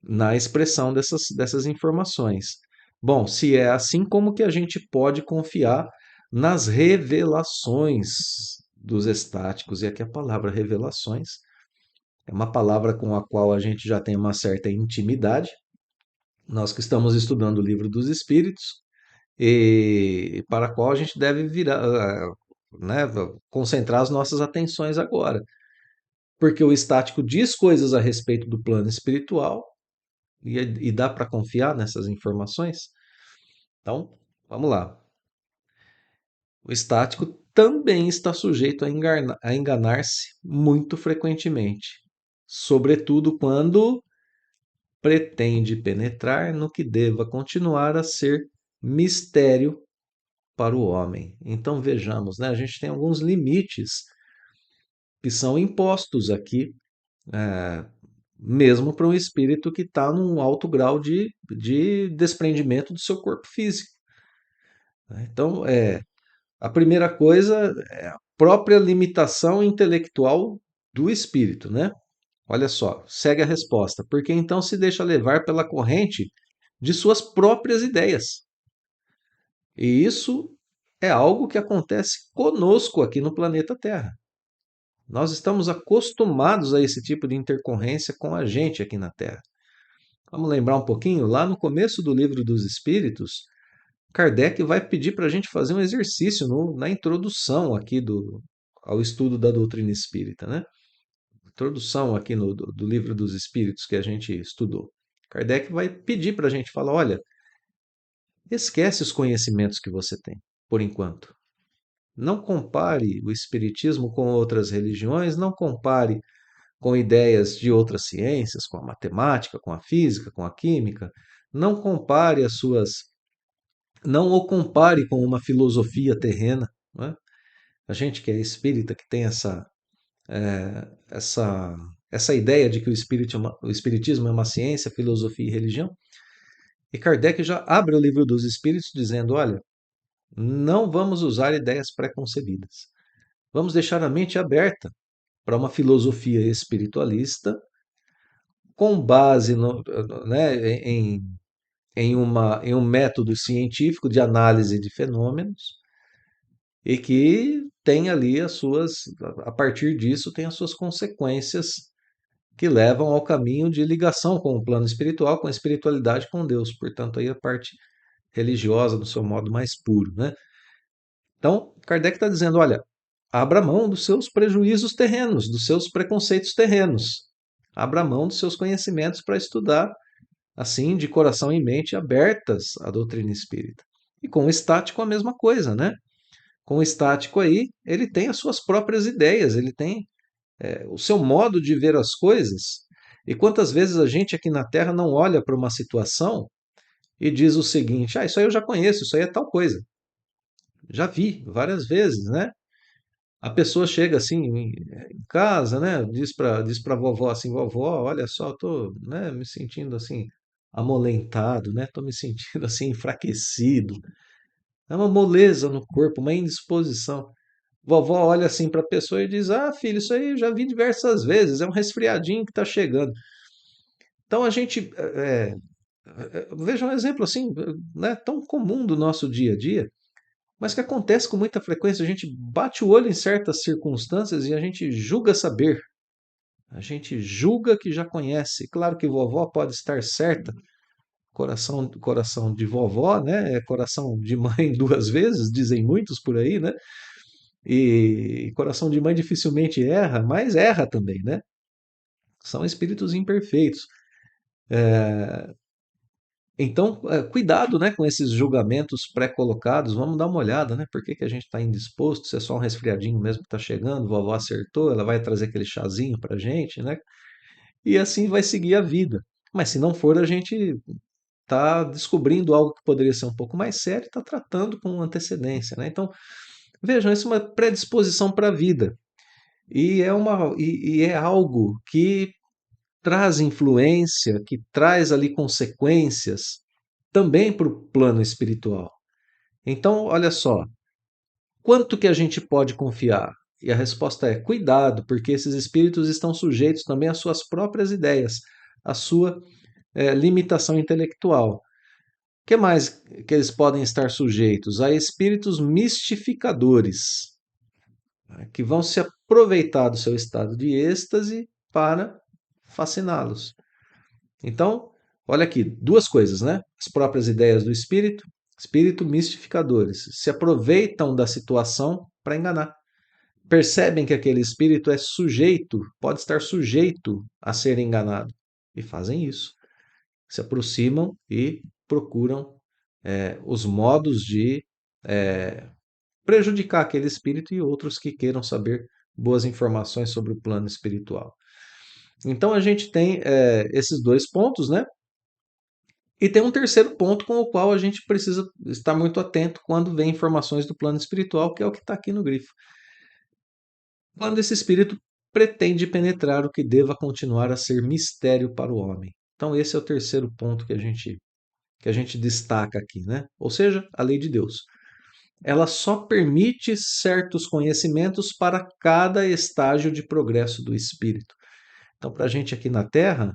na expressão dessas informações. Bom, se é assim, como que a gente pode confiar nas revelações dos estáticos? E aqui a palavra revelações é uma palavra com a qual a gente já tem uma certa intimidade. Nós que estamos estudando o livro dos Espíritos, e para a qual a gente deve virar, né, concentrar as nossas atenções agora. Porque o estático diz coisas a respeito do plano espiritual e dá para confiar nessas informações? Então, vamos lá. O estático também está sujeito a enganar-se muito frequentemente, sobretudo quando pretende penetrar no que deva continuar a ser mistério para o homem. Então vejamos, né? A gente tem alguns limites que são impostos aqui, é, mesmo para um espírito que está num alto grau de desprendimento do seu corpo físico. Então, a primeira coisa é a própria limitação intelectual do espírito, né? Olha só, segue a resposta. Porque então se deixa levar pela corrente de suas próprias ideias. E isso é algo que acontece conosco aqui no planeta Terra. Nós estamos acostumados a esse tipo de intercorrência com a gente aqui na Terra. Vamos lembrar um pouquinho? Lá no começo do Livro dos Espíritos, Kardec vai pedir para a gente fazer um exercício na introdução aqui ao estudo da doutrina espírita, né? Introdução aqui do Livro dos Espíritos que a gente estudou. Kardec vai pedir para a gente falar, olha, esquece os conhecimentos que você tem, por enquanto. Não compare o espiritismo com outras religiões, não compare com ideias de outras ciências, com a matemática, com a física, com a química. Não compare as suas. Não o compare com uma filosofia terrena. Não é? A gente que é espírita, que tem essa, essa ideia de que o espiritismo é uma ciência, filosofia e religião. E Kardec já abre o livro dos Espíritos dizendo: olha, não vamos usar ideias pré-concebidas. Vamos deixar a mente aberta para uma filosofia espiritualista com base né, em um método científico de análise de fenômenos e que tem ali a partir disso, tem as suas consequências que levam ao caminho de ligação com o plano espiritual, com a espiritualidade, com Deus. Portanto, aí a parte religiosa do seu modo mais puro, né? Então, Kardec está dizendo, olha, abra mão dos seus prejuízos terrenos, dos seus preconceitos terrenos. Abra mão dos seus conhecimentos para estudar, assim, de coração e mente abertas à doutrina espírita. E com o estático a mesma coisa, né? Com o estático aí, ele tem as suas próprias ideias, ele tem o seu modo de ver as coisas. E quantas vezes a gente aqui na Terra não olha para uma situação e diz o seguinte: ah, isso aí eu já conheço, isso aí é tal coisa. Já vi várias vezes, né? A pessoa chega assim em casa, né? Diz para vovó assim: vovó, olha só, eu tô, né, me sentindo assim amolentado, né? Tô me sentindo assim enfraquecido. É uma moleza no corpo, uma indisposição. Vovó olha assim para a pessoa e diz: ah, filho, isso aí eu já vi diversas vezes, é um resfriadinho que está chegando. Então a gente veja um exemplo assim, né, tão comum do nosso dia a dia, mas que acontece com muita frequência. A gente bate o olho em certas circunstâncias e a gente julga saber. A gente julga que já conhece. Claro que vovó pode estar certa. Coração de vovó, né? É coração de mãe duas vezes, dizem muitos por aí, né? E coração de mãe dificilmente erra, mas erra também, né? São espíritos imperfeitos. Então, cuidado, né, com esses julgamentos pré-colocados. Vamos dar uma olhada, né? Por que que a gente está indisposto? Se é só um resfriadinho mesmo que está chegando, vovó acertou, ela vai trazer aquele chazinho para a gente, né? E assim vai seguir a vida. Mas se não for, a gente está descobrindo algo que poderia ser um pouco mais sério e está tratando com antecedência, né? Então, vejam, isso é uma predisposição para a vida. E é algo que traz influência, que traz ali consequências também para o plano espiritual. Então, olha só, quanto que a gente pode confiar? E a resposta é: cuidado, porque esses espíritos estão sujeitos também às suas próprias ideias, à sua limitação intelectual. O que mais que eles podem estar sujeitos? A espíritos mistificadores, né, que vão se aproveitar do seu estado de êxtase para fasciná-los. Então, olha aqui, duas coisas, né? As próprias ideias do espírito, espírito mistificadores, se aproveitam da situação para enganar. Percebem que aquele espírito é sujeito, pode estar sujeito a ser enganado. E fazem isso. Se aproximam e procuram os modos de prejudicar aquele espírito e outros que queiram saber boas informações sobre o plano espiritual. Então a gente tem esses dois pontos, né? E tem um terceiro ponto com o qual a gente precisa estar muito atento quando vem informações do plano espiritual, que é o que está aqui no grifo. Quando esse espírito pretende penetrar o que deva continuar a ser mistério para o homem. Então esse é o terceiro ponto que a gente destaca aqui, né? Ou seja, a lei de Deus. Ela só permite certos conhecimentos para cada estágio de progresso do espírito. Então, para a gente aqui na Terra,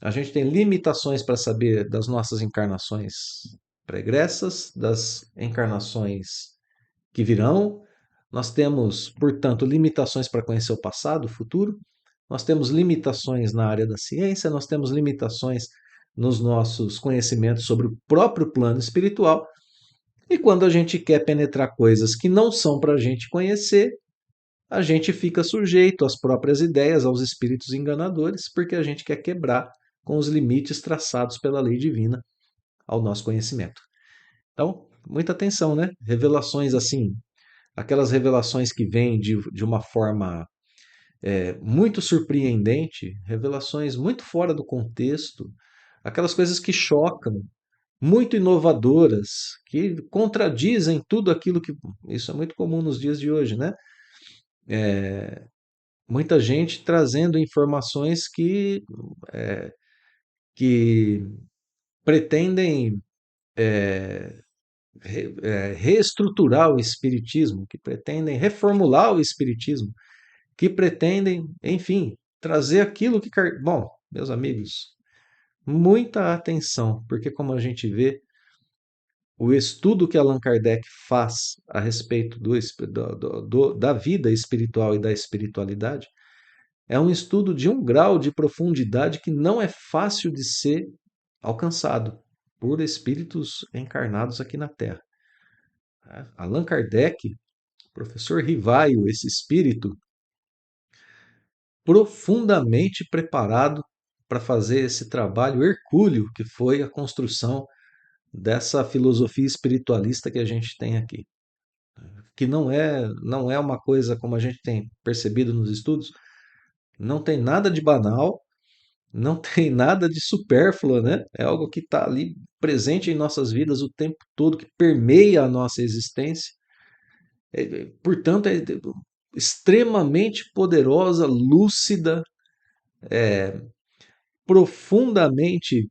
a gente tem limitações para saber das nossas encarnações pregressas, das encarnações que virão. Nós temos, portanto, limitações para conhecer o passado, o futuro. Nós temos limitações na área da ciência, nós temos limitações nos nossos conhecimentos sobre o próprio plano espiritual. E quando a gente quer penetrar coisas que não são para a gente conhecer, a gente fica sujeito às próprias ideias, aos espíritos enganadores, porque a gente quer quebrar com os limites traçados pela lei divina ao nosso conhecimento. Então, muita atenção, né? Revelações assim, aquelas revelações que vêm de uma forma muito surpreendente, revelações muito fora do contexto, aquelas coisas que chocam, muito inovadoras, que contradizem tudo aquilo que. Isso é muito comum nos dias de hoje, né? Muita gente trazendo informações que pretendem reestruturar o espiritismo, que pretendem reformular o espiritismo, que pretendem, enfim, trazer aquilo que. Bom, meus amigos, muita atenção, porque como a gente vê, o estudo que Allan Kardec faz a respeito da vida espiritual e da espiritualidade é um estudo de um grau de profundidade que não é fácil de ser alcançado por espíritos encarnados aqui na Terra. Allan Kardec, professor Rivaio, esse espírito profundamente preparado para fazer esse trabalho hercúleo que foi a construção dessa filosofia espiritualista que a gente tem aqui, que não é uma coisa como a gente tem percebido nos estudos, não tem nada de banal, não tem nada de supérfluo, né? É algo que está ali presente em nossas vidas o tempo todo, que permeia a nossa existência. Portanto, é extremamente poderosa, lúcida, profundamente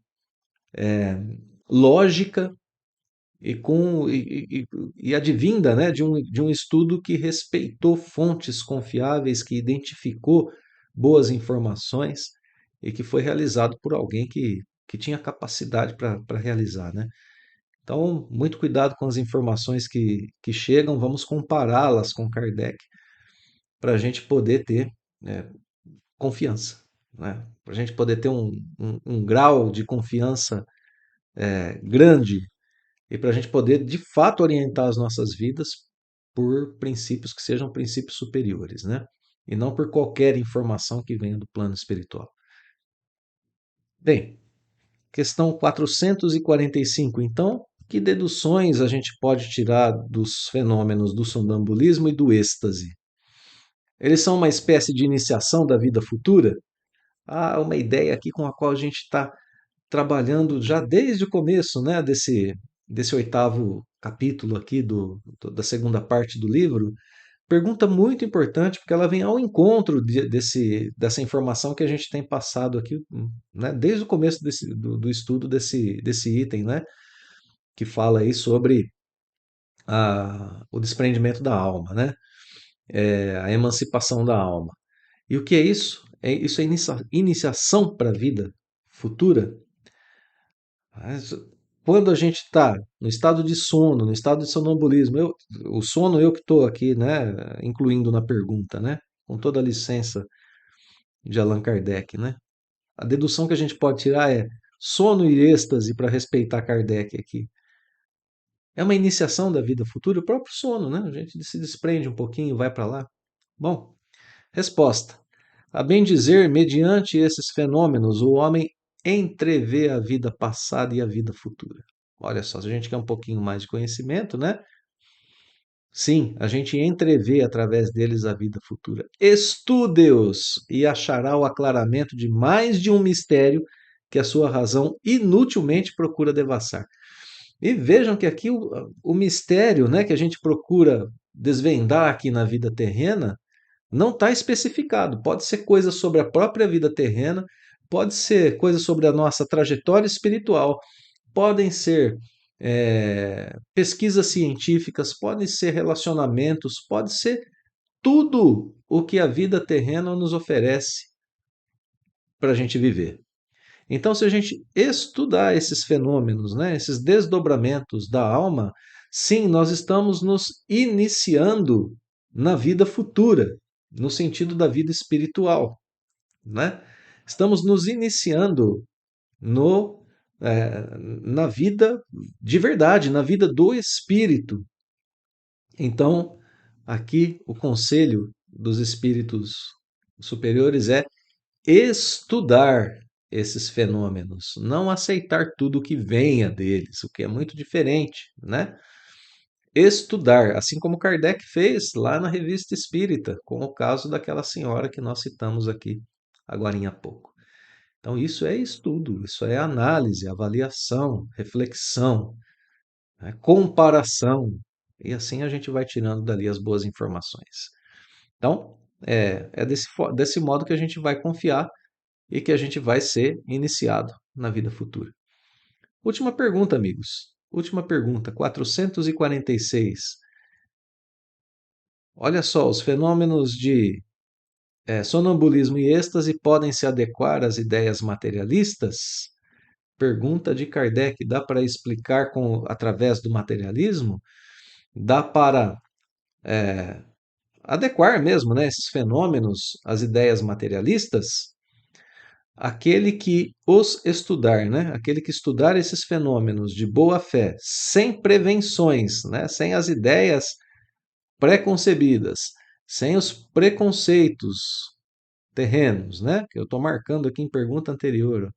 lógica e advinda, né, de um estudo que respeitou fontes confiáveis, que identificou boas informações e que foi realizado por alguém que tinha capacidade para realizar, né? Então, muito cuidado com as informações que chegam, vamos compará-las com Kardec para a gente poder ter confiança, né? Para a gente poder ter um grau de confiança grande e para a gente poder, de fato, orientar as nossas vidas por princípios que sejam princípios superiores, né? E não por qualquer informação que venha do plano espiritual. Bem, questão 445, então, que deduções a gente pode tirar dos fenômenos do sonambulismo e do êxtase? Eles são uma espécie de iniciação da vida futura? Há uma ideia aqui com a qual a gente está trabalhando já desde o começo, né, desse oitavo capítulo aqui da segunda parte do livro. Pergunta muito importante, porque ela vem ao encontro dessa informação que a gente tem passado aqui, né, desde o começo do estudo desse item, né, que fala aí sobre o desprendimento da alma, né? a emancipação da alma. E o que é isso? Isso é iniciação para a vida futura. Mas quando a gente está no estado de sono, no estado de sonambulismo, o sono eu que estou aqui, né, incluindo na pergunta, né, com toda a licença de Allan Kardec, né? A dedução que a gente pode tirar é sono e êxtase, para respeitar Kardec aqui. É uma iniciação da vida futura, o próprio sono, né? A gente se desprende um pouquinho, vai para lá. Bom, resposta. A bem dizer, mediante esses fenômenos, o homem entrevê a vida passada e a vida futura. Olha só, se a gente quer um pouquinho mais de conhecimento, né? Sim, a gente entrevê através deles a vida futura. Estude-os e achará o aclaramento de mais de um mistério que a sua razão inutilmente procura devassar. E vejam que aqui o mistério, né, que a gente procura desvendar aqui na vida terrena não está especificado. Pode ser coisa sobre a própria vida terrena, pode ser coisa sobre a nossa trajetória espiritual, podem ser pesquisas científicas, podem ser relacionamentos, pode ser tudo o que a vida terrena nos oferece para a gente viver. Então, se a gente estudar esses fenômenos, né, esses desdobramentos da alma, sim, nós estamos nos iniciando na vida futura, no sentido da vida espiritual, né? Estamos nos iniciando no, na vida de verdade, na vida do espírito. Então, aqui o conselho dos espíritos superiores é estudar esses fenômenos, não aceitar tudo que venha deles, o que é muito diferente, né? Estudar, assim como Kardec fez lá na Revista Espírita, com o caso daquela senhora que nós citamos aqui agora há pouco. Então, isso é estudo, isso é análise, avaliação, reflexão, né? Comparação, e assim a gente vai tirando dali as boas informações. Então, é desse modo que a gente vai confiar e que a gente vai ser iniciado na vida futura. Última pergunta, amigos. Última pergunta, 446. Olha só, os fenômenos de sonambulismo e êxtase podem se adequar às ideias materialistas? Pergunta de Kardec: dá para explicar através do materialismo? Dá para adequar mesmo, né, esses fenômenos às ideias materialistas? Aquele que os estudar, né? Aquele que estudar esses fenômenos de boa fé, sem prevenções, né? Sem as ideias preconcebidas, sem os preconceitos terrenos, né? Que eu estou marcando aqui em pergunta anterior.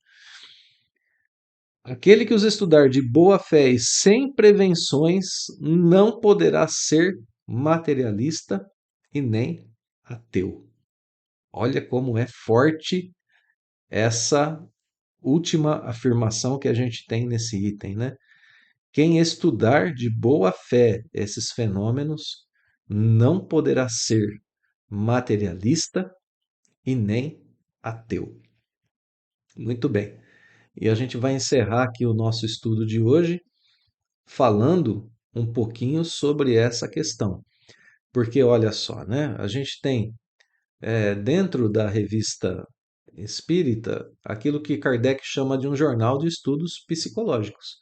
Aquele que os estudar de boa fé e sem prevenções não poderá ser materialista e nem ateu. Olha como é forte essa última afirmação que a gente tem nesse item, né? Quem estudar de boa fé esses fenômenos não poderá ser materialista e nem ateu. Muito bem. E a gente vai encerrar aqui o nosso estudo de hoje falando um pouquinho sobre essa questão. Porque olha só, né? A gente tem dentro da revista espírita aquilo que Kardec chama de um jornal de estudos psicológicos.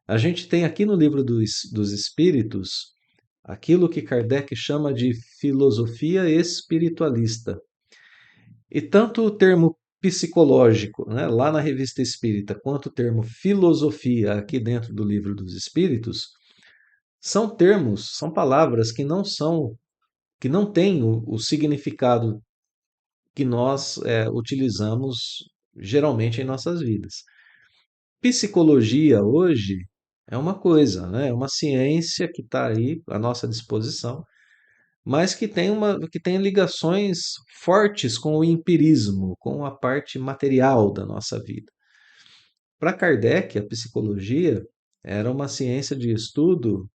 A gente tem aqui no livro dos Espíritos aquilo que Kardec chama de filosofia espiritualista. E tanto o termo psicológico, né, lá na Revista Espírita, quanto o termo filosofia aqui dentro do livro dos Espíritos, são termos, são palavras que não têm o significado que nós utilizamos geralmente em nossas vidas. Psicologia hoje é uma coisa, né? É uma ciência que está aí à nossa disposição, mas que tem ligações fortes com o empirismo, com a parte material da nossa vida. Para Kardec, a psicologia era uma ciência de estudo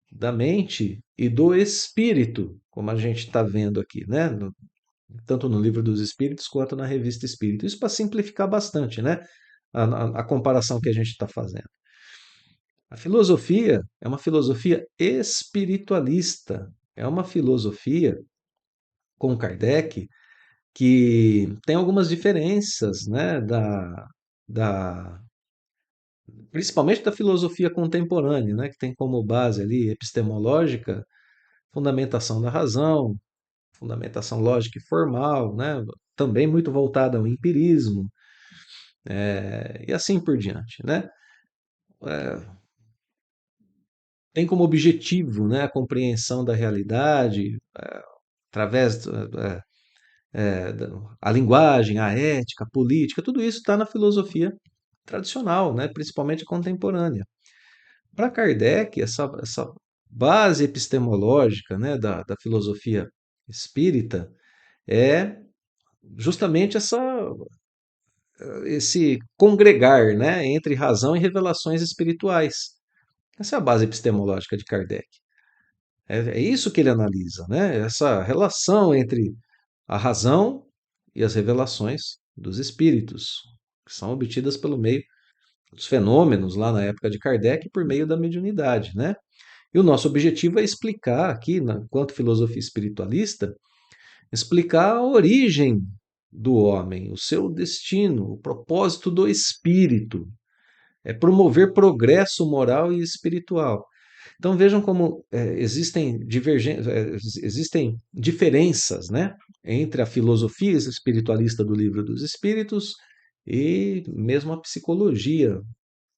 da mente e do espírito, como a gente está vendo aqui, né? Tanto no livro dos Espíritos quanto na revista Espírito. Isso para simplificar bastante, né? A comparação que a gente está fazendo. A filosofia é uma filosofia espiritualista, É uma filosofia com Kardec que tem algumas diferenças, né, da, principalmente da filosofia contemporânea, né, que tem como base ali epistemológica, fundamentação da razão, fundamentação lógica e formal, né, também muito voltada ao empirismo, e assim por diante, né. É, tem como objetivo, né, a compreensão da realidade através a linguagem, a ética, a política, tudo isso está na filosofia tradicional, né, principalmente contemporânea. Para Kardec, essa base epistemológica, né, da filosofia espírita é justamente esse congregar, né, entre razão e revelações espirituais. Essa é a base epistemológica de Kardec. É isso que ele analisa, né? Essa relação entre a razão e as revelações dos espíritos, que são obtidas pelo meio dos fenômenos lá na época de Kardec por meio da mediunidade, né? E o nosso objetivo é explicar aqui, enquanto filosofia espiritualista, explicar a origem do homem, o seu destino, o propósito do espírito, é promover progresso moral e espiritual. Então vejam como existem diferenças, né, entre a filosofia espiritualista do Livro dos Espíritos e mesmo a psicologia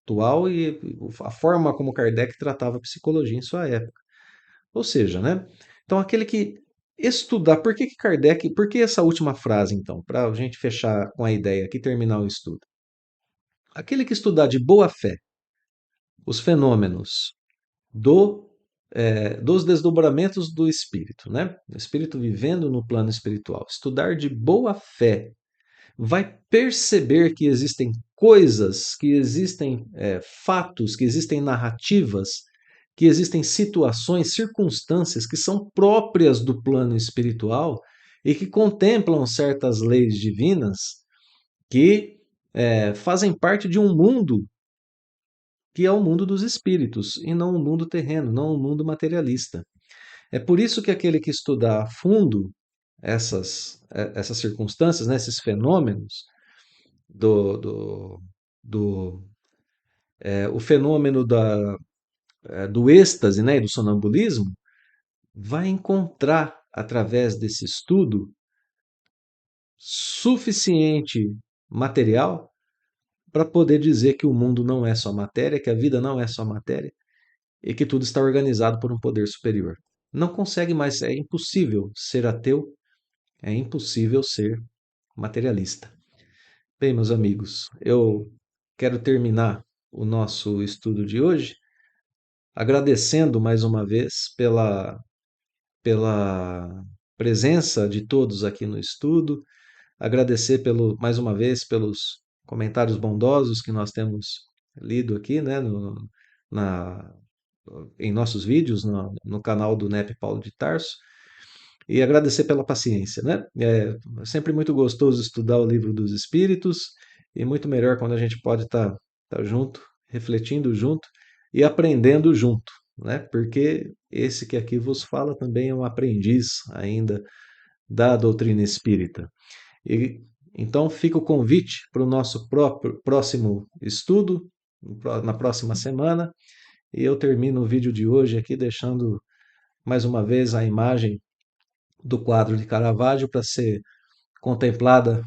atual e a forma como Kardec tratava a psicologia em sua época. Ou seja, né, então aquele que estudar, por que essa última frase então, para a gente fechar com a ideia aqui e terminar o estudo? Aquele que estudar de boa fé os fenômenos dos desdobramentos do espírito, né? O espírito vivendo no plano espiritual. Estudar de boa fé vai perceber que existem coisas, que existem fatos, que existem narrativas, que existem situações, circunstâncias que são próprias do plano espiritual e que contemplam certas leis divinas que fazem parte de um mundo que é o mundo dos espíritos, e não o mundo terreno, não o mundo materialista. É por isso que aquele que estudar a fundo essas circunstâncias, né, esses fenômenos, do, do, o fenômeno do êxtase, né, e do sonambulismo, vai encontrar, através desse estudo, suficiente material para poder dizer que o mundo não é só matéria, que a vida não é só matéria, e que tudo está organizado por um poder superior. Não consegue mais, é impossível ser ateu, é impossível ser materialista. Bem, meus amigos, eu quero terminar o nosso estudo de hoje agradecendo mais uma vez pela presença de todos aqui no estudo, agradecer mais uma vez pelos comentários bondosos que nós temos lido aqui, né, na, em nossos vídeos no canal do NEP Paulo de Tarso e agradecer pela paciência, né? É sempre muito gostoso estudar o livro dos Espíritos e muito melhor quando a gente pode estar junto, refletindo junto e aprendendo junto, né? Porque esse que aqui vos fala também é um aprendiz ainda da doutrina espírita. E então fica o convite para o nosso próximo estudo na próxima semana. E eu termino o vídeo de hoje aqui deixando mais uma vez a imagem do quadro de Caravaggio para ser contemplada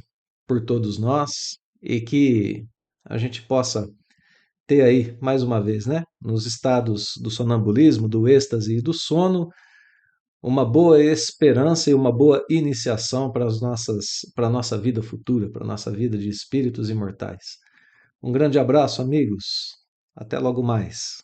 por todos nós e que a gente possa ter aí, mais uma vez, né, nos estados do sonambulismo, do êxtase e do sono, uma boa esperança e uma boa iniciação para a nossa vida futura, para a nossa vida de espíritos imortais. Um grande abraço, amigos. Até logo mais.